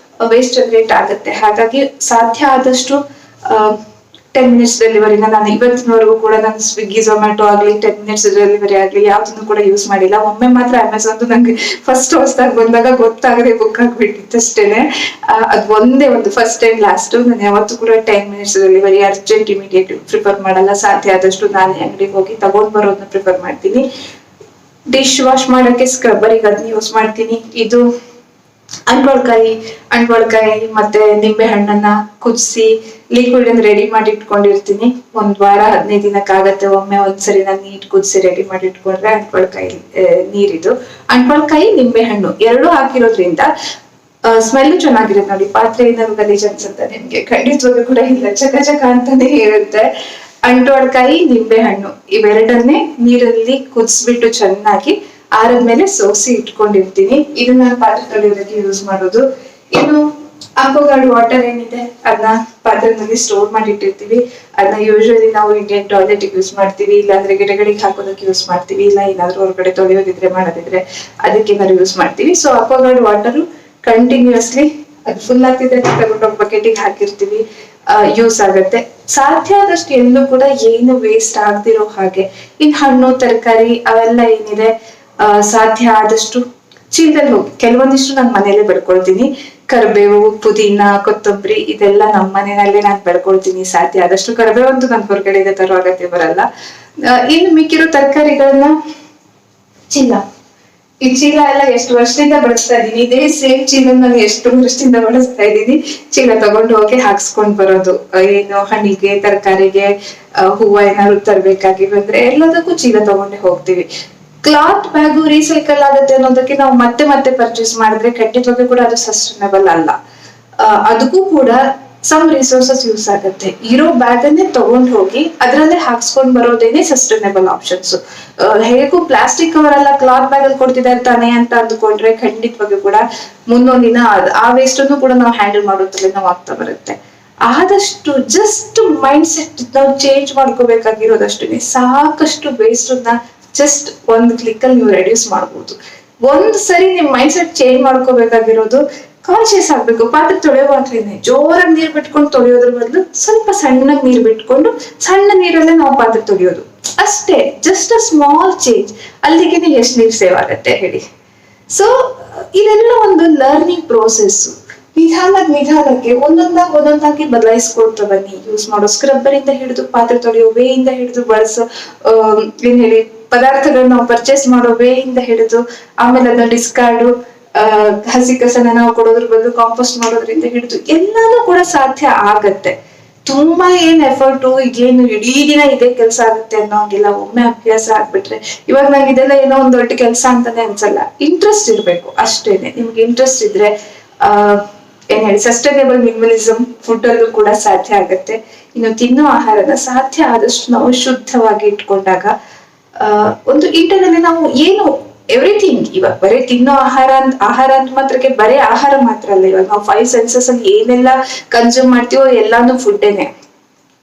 ವೇಸ್ಟ್ ಜನರೇಟ್ ಆಗುತ್ತೆ. ಹಾಗಾಗಿ ಸಾಧ್ಯ ಆದಷ್ಟು 10 ಮಿನಿಟ್ಸ್ ಡೆಲಿವರಿನ ನಾನು ಇವತ್ತಿನವರೆಗೂ ಕೂಡ ನಾನು ಸ್ವಿಗ್ಗಿ ಝೊಮ್ಯಾಟೊ ಆಗ್ಲಿ 10 ಮಿನಿಟ್ಸ್ ಡೆಲಿವರಿ ಆಗ್ಲಿ ಯಾವ್ದನ್ನು ಕೂಡ ಯೂಸ್ ಮಾಡಿಲ್ಲ. ಒಮ್ಮೆ ಮಾತ್ರ ಅಮೆಝಾನ್ ನಂಗೆ ಹೊಸದಾಗಿ ಬಂದಾಗ ಗೊತ್ತಾಗದೆ ಬುಕ್ ಆಗ್ಬಿಟ್ಟಿತ್ತು ಅಷ್ಟೇನೆ. ಅದು ಒಂದೇ ಒಂದು ಫಸ್ಟ್ ಅಂಡ್ ಲಾಸ್ಟ್. ನಾನು ಯಾವತ್ತೂ ಕೂಡ 10 minutes delivery urgent immediate prefer ಮಾಡಲ್ಲ. ಸಾಧ್ಯ ಆದಷ್ಟು ನಾನೇ ಅಂಗಡಿಗೆ ಹೋಗಿ ತಗೊಂಡ್ ಬರೋದನ್ನ ಪ್ರಿಫರ್ ಮಾಡ್ತೀನಿ. ಡಿಶ್ ವಾಶ್ ಮಾಡಕ್ಕೆ ಸ್ಕ್ರಬ್ಬರಿಗೆ ಅದನ್ನ ಯೂಸ್ ಮಾಡ್ತೀನಿ. ಇದು ಅಂಟ್ವಾಳ್ಕಾಯಿ ಮತ್ತೆ ನಿಂಬೆ ಹಣ್ಣನ್ನ ಕುದಿಸಿ ಲಿಕ್ವಿಡ್ ಅನ್ನು ರೆಡಿ ಮಾಡಿ ಇಟ್ಕೊಂಡಿರ್ತೀನಿ. 1 ವಾರ 15 ದಿನಕ್ಕಾಗತ್ತೆ. ಒಮ್ಮೆ ಒಂದ್ಸರಿ ನಾನು ನೀಟ್ ಕುದಿಸಿ ರೆಡಿ ಮಾಡಿ ಇಟ್ಕೊಂಡ್ರೆ ನೀರಿದು ಅಂಟ್ವಾಳ್ಕಾಯಿ ನಿಂಬೆ ಹಣ್ಣು 2 ಹಾಕಿರೋದ್ರಿಂದ ಸ್ಮೆಲ್ ಚೆನ್ನಾಗಿರುತ್ತೆ. ನೋಡಿ, ಪಾತ್ರೆ ಏನಾದ್ರು ಗಲೀಜ್ ಅನ್ಸುತ್ತೆ ನಿಮ್ಗೆ? ಖಂಡಿತವಾಗ್ಲೂ ಕೂಡ ಇಲ್ಲ, ಚಕ ಚಕ ಅಂತಾನೆ ಇರುತ್ತೆ. ಅಂಟ್ವಾಳ್ಕಾಯಿ ನಿಂಬೆ ಹಣ್ಣು ಇವೆರಡನ್ನೇ ನೀರಲ್ಲಿ ಕುದಿಸ್ಬಿಟ್ಟು ಚೆನ್ನಾಗಿ ಆರದ್ಮೇಲೆ ಸೋಸಿ ಇಟ್ಕೊಂಡಿರ್ತೀನಿ. ಇದನ್ನ ನಾನು ಪಾತ್ರೆ ತೊಳೆಯೋದಕ್ಕೆ ಯೂಸ್ ಮಾಡೋದು. ಇನ್ನು ಅಕ್ವಾಗಾರ್ಡ್ ವಾಟರ್ ಏನಿದೆ ಅದನ್ನ ಪಾತ್ರೆನಲ್ಲಿ ಸ್ಟೋರ್ ಮಾಡಿ ಇಟ್ಟಿರ್ತೀವಿ. ಅದನ್ನ ಯೂಶುವಲಿ ನಾವು ಇಂಡಿಯನ್ ಟಾಯ್ಲೆಟ್ ಯೂಸ್ ಮಾಡ್ತೀವಿ, ಇಲ್ಲಾಂದ್ರೆ ಗಿಡಗಳಿಗೆ ಹಾಕೋದಕ್ಕೆ ಯೂಸ್ ಮಾಡ್ತೀವಿ, ಇಲ್ಲ ಏನಾದ್ರೂ ಹೊರಗಡೆ ತೊಳೆಯೋದಿದ್ರೆ ಮಾಡೋದಿದ್ರೆ ಅದಕ್ಕೆ ಏನಾದ್ರು ಯೂಸ್ ಮಾಡ್ತೀವಿ. ಸೊ ಅಕ್ವಾಗಾರ್ಡ್ ವಾಟರ್ ಕಂಟಿನ್ಯೂಸ್ಲಿ ಅದು ಫುಲ್ ಆಗ್ತಿದೆ ತಗೊಂಡೋಗಿ ಬಕೆಟಿಗೆ ಹಾಕಿರ್ತೀವಿ, ಯೂಸ್ ಆಗತ್ತೆ. ಸಾಧ್ಯ ಆದಷ್ಟು ಎಲ್ಲೂ ಕೂಡ ಏನು ವೇಸ್ಟ್ ಆಗ್ದಿರೋ ಹಾಗೆ. ಇನ್ ಹಣ್ಣು ತರಕಾರಿ ಅವೆಲ್ಲ ಏನಿದೆ ಸಾಧ್ಯ ಆದಷ್ಟು ಚೀಲದಲ್ಲಿ ಹೋಗಿ ಕೆಲವೊಂದಿಷ್ಟು ನಾನು ಮನೇಲೆ ಬೆಳ್ಕೊಳ್ತೀನಿ. ಕರಿಬೇವು, ಪುದೀನ, ಕೊತ್ತಂಬರಿ ಇದೆಲ್ಲ ನಮ್ಮ ಮನೆಯಲ್ಲೇ ನಾನು ಬೆಳ್ಕೊಳ್ತೀನಿ. ಸಾಧ್ಯ ಆದಷ್ಟು ಕರಿಬೇವು ಅಂತೂ ನಾನು ಹೊರಗಡೆಗೆ ತರೋ ಅಗತ್ಯ ಬರಲ್ಲ. ಇನ್ನು ಮಿಕ್ಕಿರೋ ತರಕಾರಿಗಳನ್ನ ಈ ಚೀಲ ಎಲ್ಲ ಎಷ್ಟು ವರ್ಷದಿಂದ ಬಳಸ್ತಾ ಇದ್ದೀನಿ. ಇದೇ ಸೇಮ್ ಚೀಲ ನಾನು ಎಷ್ಟು ವರ್ಷದಿಂದ ಬಳಸ್ತಾ ಇದ್ದೀನಿ. ಚೀಲ ತಗೊಂಡು ಹೋಗಿ ಹಾಕ್ಸ್ಕೊಂಡ್ ಬರೋದು. ಏನು ಹಣ್ಣಿಗೆ, ತರಕಾರಿಗೆ, ಹೂವ ಏನಾದ್ರು ತರಬೇಕಾಗಿ ಬಂದ್ರೆ ಎಲ್ಲದಕ್ಕೂ ಚೀಲ ತಗೊಂಡೆ ಹೋಗ್ತೀವಿ. ಕ್ಲಾತ್ ಬ್ಯಾಗು ರೀಸೈಕಲ್ ಆಗುತ್ತೆ ಅನ್ನೋದಕ್ಕೆ ನಾವು ಮತ್ತೆ ಮತ್ತೆ ಪರ್ಚೇಸ್ ಮಾಡಿದ್ರೆ ಖಂಡಿತವಾಗ್ಲೂ ಕೂಡ ಅದು ಸಸ್ಟೈನಬಲ್ ಅಲ್ಲ. ಅದಕ್ಕೂ ಕೂಡ ಸಮ್ ರಿಸೋರ್ಸಸ್ ಯೂಸ್ ಆಗುತ್ತೆ. ಇರೋ ಬ್ಯಾಗ್ ಅನ್ನೇ ತಗೊಂಡ್ ಹೋಗಿ ಅದರಲ್ಲೇ ಹಾಕ್ಸ್ಕೊಂಡ್ ಬರೋದೇನೆ ಸಸ್ಟೈನಬಲ್ ಆಪ್ಷನ್ಸ್. ಹೇಗೂ ಪ್ಲಾಸ್ಟಿಕ್ ಕವರ್ ಎಲ್ಲ ಕ್ಲಾತ್ ಬ್ಯಾಗ್ ಅಲ್ಲಿ ಕೊಡ್ತಿದ್ದಾರೆ ತಾನೆ ಅಂತ ಅಂದ್ಕೊಂಡ್ರೆ ಖಂಡಿತವಾಗ್ಲೂ ಕೂಡ ಮುಂದೊಂದಿನ ಆ ವೇಸ್ಟ್ ಅನ್ನು ಕೂಡ ನಾವು ಹ್ಯಾಂಡಲ್ ಮಾಡೋದ್ರಲ್ಲಿ ನಾವು ಆಗ್ತಾ ಬರುತ್ತೆ. ಆದಷ್ಟು ಜಸ್ಟ್ ಮೈಂಡ್ ಸೆಟ್ ನಾವು ಚೇಂಜ್ ಮಾಡ್ಕೋಬೇಕಾಗಿರೋದಷ್ಟೇ. ಸಾಕಷ್ಟು ವೇಸ್ಟ್ ಅನ್ನ ಜಸ್ಟ್ ಒಂದು ಕ್ಲಿಕ್ ಅಲ್ಲಿ ನೀವು ರೆಡ್ಯೂಸ್ ಮಾಡ್ಬೋದು. ಒಂದ್ ಸರಿ ನಿಮ್ ಮೈಂಡ್ ಸೆಟ್ ಚೇಂಜ್ ಮಾಡ್ಕೋಬೇಕಾಗಿರೋದು ಕಾನ್ಶಿಯಸ್ ಆಗ್ಬೇಕು. ಪಾತ್ರೆ ತೊಳೆಯುವಾಗ್ಲೇನೆ ಜೋರಾಗಿ ನೀರ್ ಬಿಟ್ಕೊಂಡು ತೊಳೆಯೋದ್ರ ಬದಲು ಸ್ವಲ್ಪ ಸಣ್ಣಗ್ ನೀರ್ ಬಿಟ್ಕೊಂಡು ಸಣ್ಣ ನೀರಲ್ಲೇ ನಾವು ಪಾತ್ರೆ ತೊಳೆಯೋದು ಅಷ್ಟೇ. ಜಸ್ಟ್ ಅ ಸ್ಮಾಲ್ ಚೇಂಜ್, ಅಲ್ಲಿಗೆ ಎಷ್ಟು ನೀರ್ ಸೇವ್ ಆಗತ್ತೆ ಹೇಳಿ. ಸೊ ಇದೆಲ್ಲ ಒಂದು ಲರ್ನಿಂಗ್ ಪ್ರೋಸೆಸ್. ನಿಧಾನಕ್ಕೆ ಒಂದೊಂದಾಗಿ ಬದಲಾಯಿಸ್ಕೊಳ್ತಾ ಬನ್ನಿ. ಯೂಸ್ ಮಾಡೋ ಸ್ಕ್ರಬ್ಬರ್ ಇಂದ ಹಿಡಿದು ಪಾತ್ರೆ ತೊಳೆಯೋ ವೇ ಇಂದ ಹಿಡಿದು ಬಳಸೋ ಏನ್ ಹೇಳಿ ಪದಾರ್ಥಗಳನ್ನ ನಾವು ಪರ್ಚೇಸ್ ಮಾಡೋ ವೇ ಇಂದ ಹಿಡಿದು ಆಮೇಲೆ ಅದನ್ನ ಡಿಸ್ಕಾರ್ಡು ಹಸಿ ಕಸನ ನಾವು ಕೊಡೋದ್ರ ಬದಲು ಕಾಂಪೋಸ್ಟ್ ಮಾಡೋದ್ರಿಂದ ಹಿಡಿದು ಎಲ್ಲಾನು ಕೂಡ ಸಾಧ್ಯ ಆಗತ್ತೆ. ತುಂಬಾ ಏನ್ ಎಫರ್ಟು ಈಗೇನು ಇಡೀ ದಿನ ಇದೇ ಕೆಲಸ ಆಗುತ್ತೆ ಅನ್ನೋಂಗಿಲ್ಲ. ಒಮ್ಮೆ ಅಭ್ಯಾಸ ಆಗ್ಬಿಟ್ರೆ ಇವಾಗ ನಂಗೆ ಇದೆಲ್ಲ ಏನೋ ಒಂದ್ ದೊಡ್ಡ ಕೆಲಸ ಅಂತಾನೆ ಅನ್ಸಲ್ಲ. ಇಂಟ್ರೆಸ್ಟ್ ಇರ್ಬೇಕು ಅಷ್ಟೇನೆ. ನಿಮ್ಗೆ ಇಂಟ್ರೆಸ್ಟ್ ಇದ್ರೆ ಏನ್ ಹೇಳಿ ಸಸ್ಟೈನೇಬಲ್ ಮಿನಿಮಲಿಸಮ್ ಫುಡ್ ಅಲ್ಲೂ ಕೂಡ ಸಾಧ್ಯ ಆಗತ್ತೆ. ಇನ್ನು ತಿನ್ನೋ ಆಹಾರನ ಸಾಧ್ಯ ಆದಷ್ಟು ನಾವು ಶುದ್ಧವಾಗಿ ಇಟ್ಕೊಂಡಾಗ ಒಂದು ಇಂಟರ್ನಲ್ಲಿ ನಾವು ಏನು ಎವ್ರಿಥಿಂಗ್, ಇವಾಗ ಬರೀ ತಿನ್ನೋ ಆಹಾರ ಅಂತ ಮಾತ್ರಕ್ಕೆ ಬರೀ ಆಹಾರ ಮಾತ್ರ ಅಲ್ಲ. ಇವಾಗ ನಾವು 5 ಸೆನ್ಸಸ್ ಅಲ್ಲಿ ಏನೆಲ್ಲ ಕನ್ಸ್ಯೂಮ್ ಮಾಡ್ತೀವೋ ಎಲ್ಲಾನು ಫುಡ್ಡೇನೆ.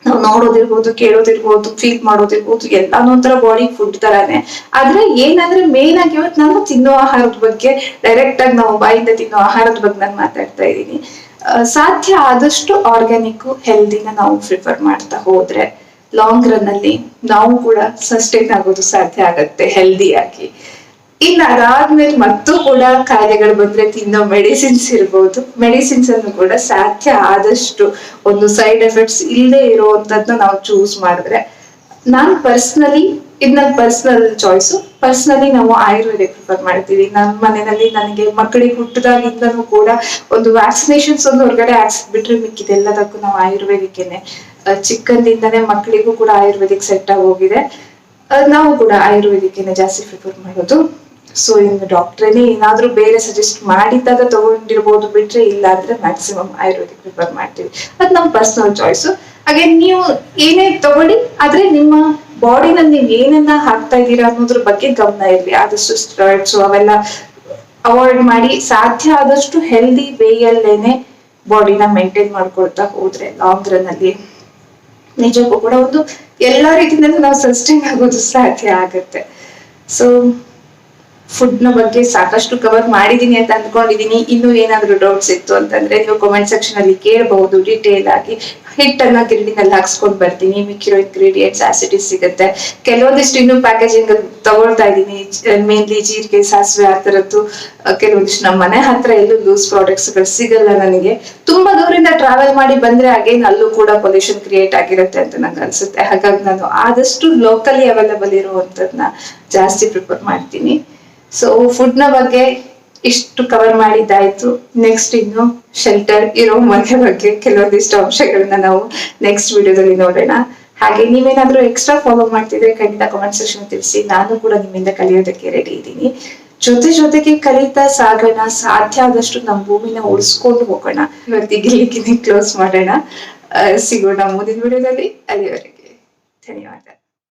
ನಾವು ನೋಡೋದಿರ್ಬೋದು, ಕೇಳೋದಿರ್ಬೋದು, ಫೀಲ್ ಮಾಡೋದಿರ್ಬೋದು, ಎಲ್ಲಾನು ಒಂಥರ ಬಾಡಿ ಫುಡ್ ತರಾನೇ. ಆದ್ರೆ ಏನಂದ್ರೆ ಮೇನ್ ಆಗಿ ಇವತ್ತು ನಾನು ತಿನ್ನೋ ಆಹಾರದ ಬಗ್ಗೆ, ಡೈರೆಕ್ಟ್ ಆಗಿ ನಾವು ಬಾಯಿಂದ ತಿನ್ನೋ ಆಹಾರದ ಬಗ್ಗೆ ನಾನು ಮಾತಾಡ್ತಾ ಇದ್ದೀನಿ. ಸಾಧ್ಯ ಆದಷ್ಟು ಆರ್ಗ್ಯಾನಿಕ್ ಹೆಲ್ದಿನ ನಾವು ಪ್ರಿಫರ್ ಮಾಡ್ತಾ ಹೋದ್ರೆ ಲಾಂಗ್ ರನ್ ಅಲ್ಲಿ ನಾವು ಕೂಡ ಸಸ್ಟೈನ್ ಆಗೋದು ಸಾಧ್ಯ ಆಗತ್ತೆ ಹೆಲ್ದಿಯಾಗಿ. ಇನ್ನು ಅದಾದ್ಮೇಲೆ ಮತ್ತೂ ಕೂಡ ಕಾಯಿಲೆಗಳು ಬಂದ್ರೆ ತಿನ್ನೋ ಮೆಡಿಸಿನ್ಸ್ ಇರ್ಬೋದು, ಮೆಡಿಸಿನ್ಸ್ ಅನ್ನು ಕೂಡ ಸಾಧ್ಯ ಆದಷ್ಟು ಒಂದು ಸೈಡ್ ಎಫೆಕ್ಟ್ಸ್ ಇಲ್ಲದೆ ಇರುವಂತದ್ನ ನಾವು ಚೂಸ್ ಮಾಡಿದ್ರೆ, ನಾನು ಪರ್ಸನಲಿ ಇದು ನನ್ನ ಪರ್ಸನಲ್ ಚಾಯ್ಸು. ಪರ್ಸನಲಿ ನಾವು ಆಯುರ್ವೇದಿಕ್ ಪ್ರಿಫರ್ ಮಾಡ್ತೀವಿ. ನಮ್ಮ ಮನೆಯಲ್ಲಿ ನನಗೆ ಮಕ್ಕಳಿಗೆ ಹುಟ್ಟಿದಾಗಿಂದನೂ ಕೂಡ ಒಂದು ವ್ಯಾಕ್ಸಿನೇಷನ್ಸ್ ಒಂದು ಹೊರಗಡೆ ಹಾಕ್ಸ್ಬಿಟ್ರೆ ಮಿಕ್ಕಿದೆಲ್ಲದಕ್ಕೂ ನಾವು ಆಯುರ್ವೇದಿಕ್ಕೇನೆ, ಚಿಕ್ಕಂದಿಂದನೇ ಮಕ್ಕಳಿಗೂ ಕೂಡ ಆಯುರ್ವೇದಿಕ್ ಸೆಟ್ ಆಗಿ ಹೋಗಿದೆ. ನಾವು ಕೂಡ ಆಯುರ್ವೇದಿಕ್ಕೇನೆ ಜಾಸ್ತಿ ಪ್ರಿಫರ್ ಮಾಡೋದು. ಸೊ ಇನ್ನು ಡಾಕ್ಟ್ರೇನೆ ಏನಾದ್ರೂ ಬೇರೆ ಸಜೆಸ್ಟ್ ಮಾಡಿದ್ದಾಗ ತಗೊಂಡಿರ್ಬೋದು, ಬಿಟ್ರೆ ಇಲ್ಲ ಅಂದ್ರೆ ಮ್ಯಾಕ್ಸಿಮಮ್ ಆಯುರ್ವೇದಿಕ್ ಪ್ರಿಫರ್ ಮಾಡ್ತೀವಿ. ಅದು ನಮ್ಮ ಪರ್ಸನಲ್ ಚಾಯ್ಸು. ಹಾಗೆ ನೀವು ಏನೇ ತಗೊಳ್ಳಿ, ಆದ್ರೆ ನಿಮ್ಮ ಬಾಡಿನಲ್ಲಿ ನೀವು ಏನನ್ನ ಹಾಕ್ತಾ ಇದ್ದೀರಾ ಅನ್ನೋದ್ರ ಬಗ್ಗೆ ಗಮನ ಇರ್ಲಿ. ಆದಷ್ಟು ಸ್ಟೆರಾಯ್ಡ್ಸ್ ಅವೆಲ್ಲ ಅವಾಯ್ಡ್ ಮಾಡಿ ಸಾಧ್ಯ ಆದಷ್ಟು ಹೆಲ್ದಿ ವೇಯಲ್ಲೇನೆ ಬಾಡಿನ ಮೇಂಟೈನ್ ಮಾಡ್ಕೊಳ್ತಾ ಹೋದ್ರೆ ಲಾಂಗ್ ರನ್ ಅಲ್ಲಿ ನಿಜಕ್ಕೂ ಕೂಡ ಒಂದು ಎಲ್ಲಾ ರೀತಿಯಿಂದಲೂ ನಾವು ಸಸ್ಟೈನ್ ಆಗೋದು ಸಾಧ್ಯ ಆಗತ್ತೆ. ಸೊ ಫುಡ್ ನ ಬಗ್ಗೆ ಸಾಕಷ್ಟು ಕವರ್ ಮಾಡಿದೀನಿ ಅಂತ ಅಂದ್ಕೊಂಡಿದೀನಿ. ಇನ್ನು ಏನಾದ್ರು ಡೌಟ್ಸ್ ಇತ್ತು ಅಂತಂದ್ರೆ ನೀವು ಕಾಮೆಂಟ್ ಸೆಕ್ಷನ್ ಅಲ್ಲಿ ಕೇಳಬಹುದು ಡೀಟೇಲ್ ಆಗಿ. ಹಿಟ್ಟನ್ನ ಗಿರಣಿನಲ್ಲಿ ಹಾಕ್ಸ್ಕೊಂಡ್ ಬರ್ತೀನಿ, ಮಿಕ್ಕಿರೋ ಇಂಗ್ರೀಡಿಯೆಂಟ್ಸ್ ಆಸಿಡೀಸ್ ಸಿಗುತ್ತೆ. ಕೆಲವೊಂದಿಷ್ಟು ಇನ್ನು ಪ್ಯಾಕೇಜಿಂಗ್ ತಗೊಳ್ತಾ ಇದ್ದೀನಿ, ಮೇನ್ಲಿ ಜೀರಿಗೆ, ಸಾಸಿವೆ ಆ ತರದ್ದು. ಕೆಲವೊಂದಿಷ್ಟು ನಮ್ಮ ಮನೆ ಹತ್ರ ಎಲ್ಲೂ ಲೂಸ್ ಪ್ರಾಡಕ್ಟ್ಸ್ ಗಳು ಸಿಗಲ್ಲ ನನಗೆ. ತುಂಬಾ ದೂರಿಂದ ಟ್ರಾವೆಲ್ ಮಾಡಿ ಬಂದ್ರೆ ಅಗೇನ್ ಅಲ್ಲೂ ಕೂಡ ಪೊಲ್ಯೂಷನ್ ಕ್ರಿಯೇಟ್ ಆಗಿರುತ್ತೆ ಅಂತ ನಂಗೆ ಅನ್ಸುತ್ತೆ. ಹಾಗಾಗಿ ನಾನು ಆದಷ್ಟು ಲೋಕಲಿ ಅವೈಲಬಲ್ ಇರುವಂತದ್ನ ಜಾಸ್ತಿ ಪ್ರಿಫರ್ ಮಾಡ್ತೀನಿ. ಸೊ ಫುಡ್ ನ ಬಗ್ಗೆ ಇಷ್ಟು ಕವರ್ ಮಾಡಿದ್ದಾಯ್ತು. ನೆಕ್ಸ್ಟ್ ಇನ್ನು ಶೆಲ್ಟರ್ ಇರೋ ಮನೆ ಬಗ್ಗೆ ಕೆಲವೊಂದಿಷ್ಟು ಅಂಶಗಳನ್ನ ನಾವು ನೆಕ್ಸ್ಟ್ ವಿಡಿಯೋದಲ್ಲಿ ನೋಡೋಣ. ಹಾಗೆ ನೀವೇನಾದ್ರೂ ಎಕ್ಸ್ಟ್ರಾ ಫಾಲೋ ಮಾಡ್ತಿದ್ರೆ ಖಂಡಿತ ಕಾಮೆಂಟ್ ಸೆಕ್ಷನ್ ತಿಳಿಸಿ. ನಾನು ಕೂಡ ನಿಮ್ಮಿಂದ ಕಲಿಯೋದಕ್ಕೆ ರೆಡಿ ಇದ್ದೀನಿ. ಜೊತೆಗೆ ಕಲಿತಾ ಸಾಗೋಣ. ಸಾಧ್ಯ ಆದಷ್ಟು ನಮ್ಮ ಭೂಮಿನ ಉಳಿಸ್ಕೊಂಡು ಹೋಗೋಣ. ಇವತ್ತಿಗೆ ಇಲ್ಲಿಗೆ ಕ್ಲೋಸ್ ಮಾಡೋಣ. ಸಿಗೋಣ ಮುಂದಿನ ವಿಡಿಯೋದಲ್ಲಿ. ಅಲ್ಲಿವರೆಗೆ ಧನ್ಯವಾದ.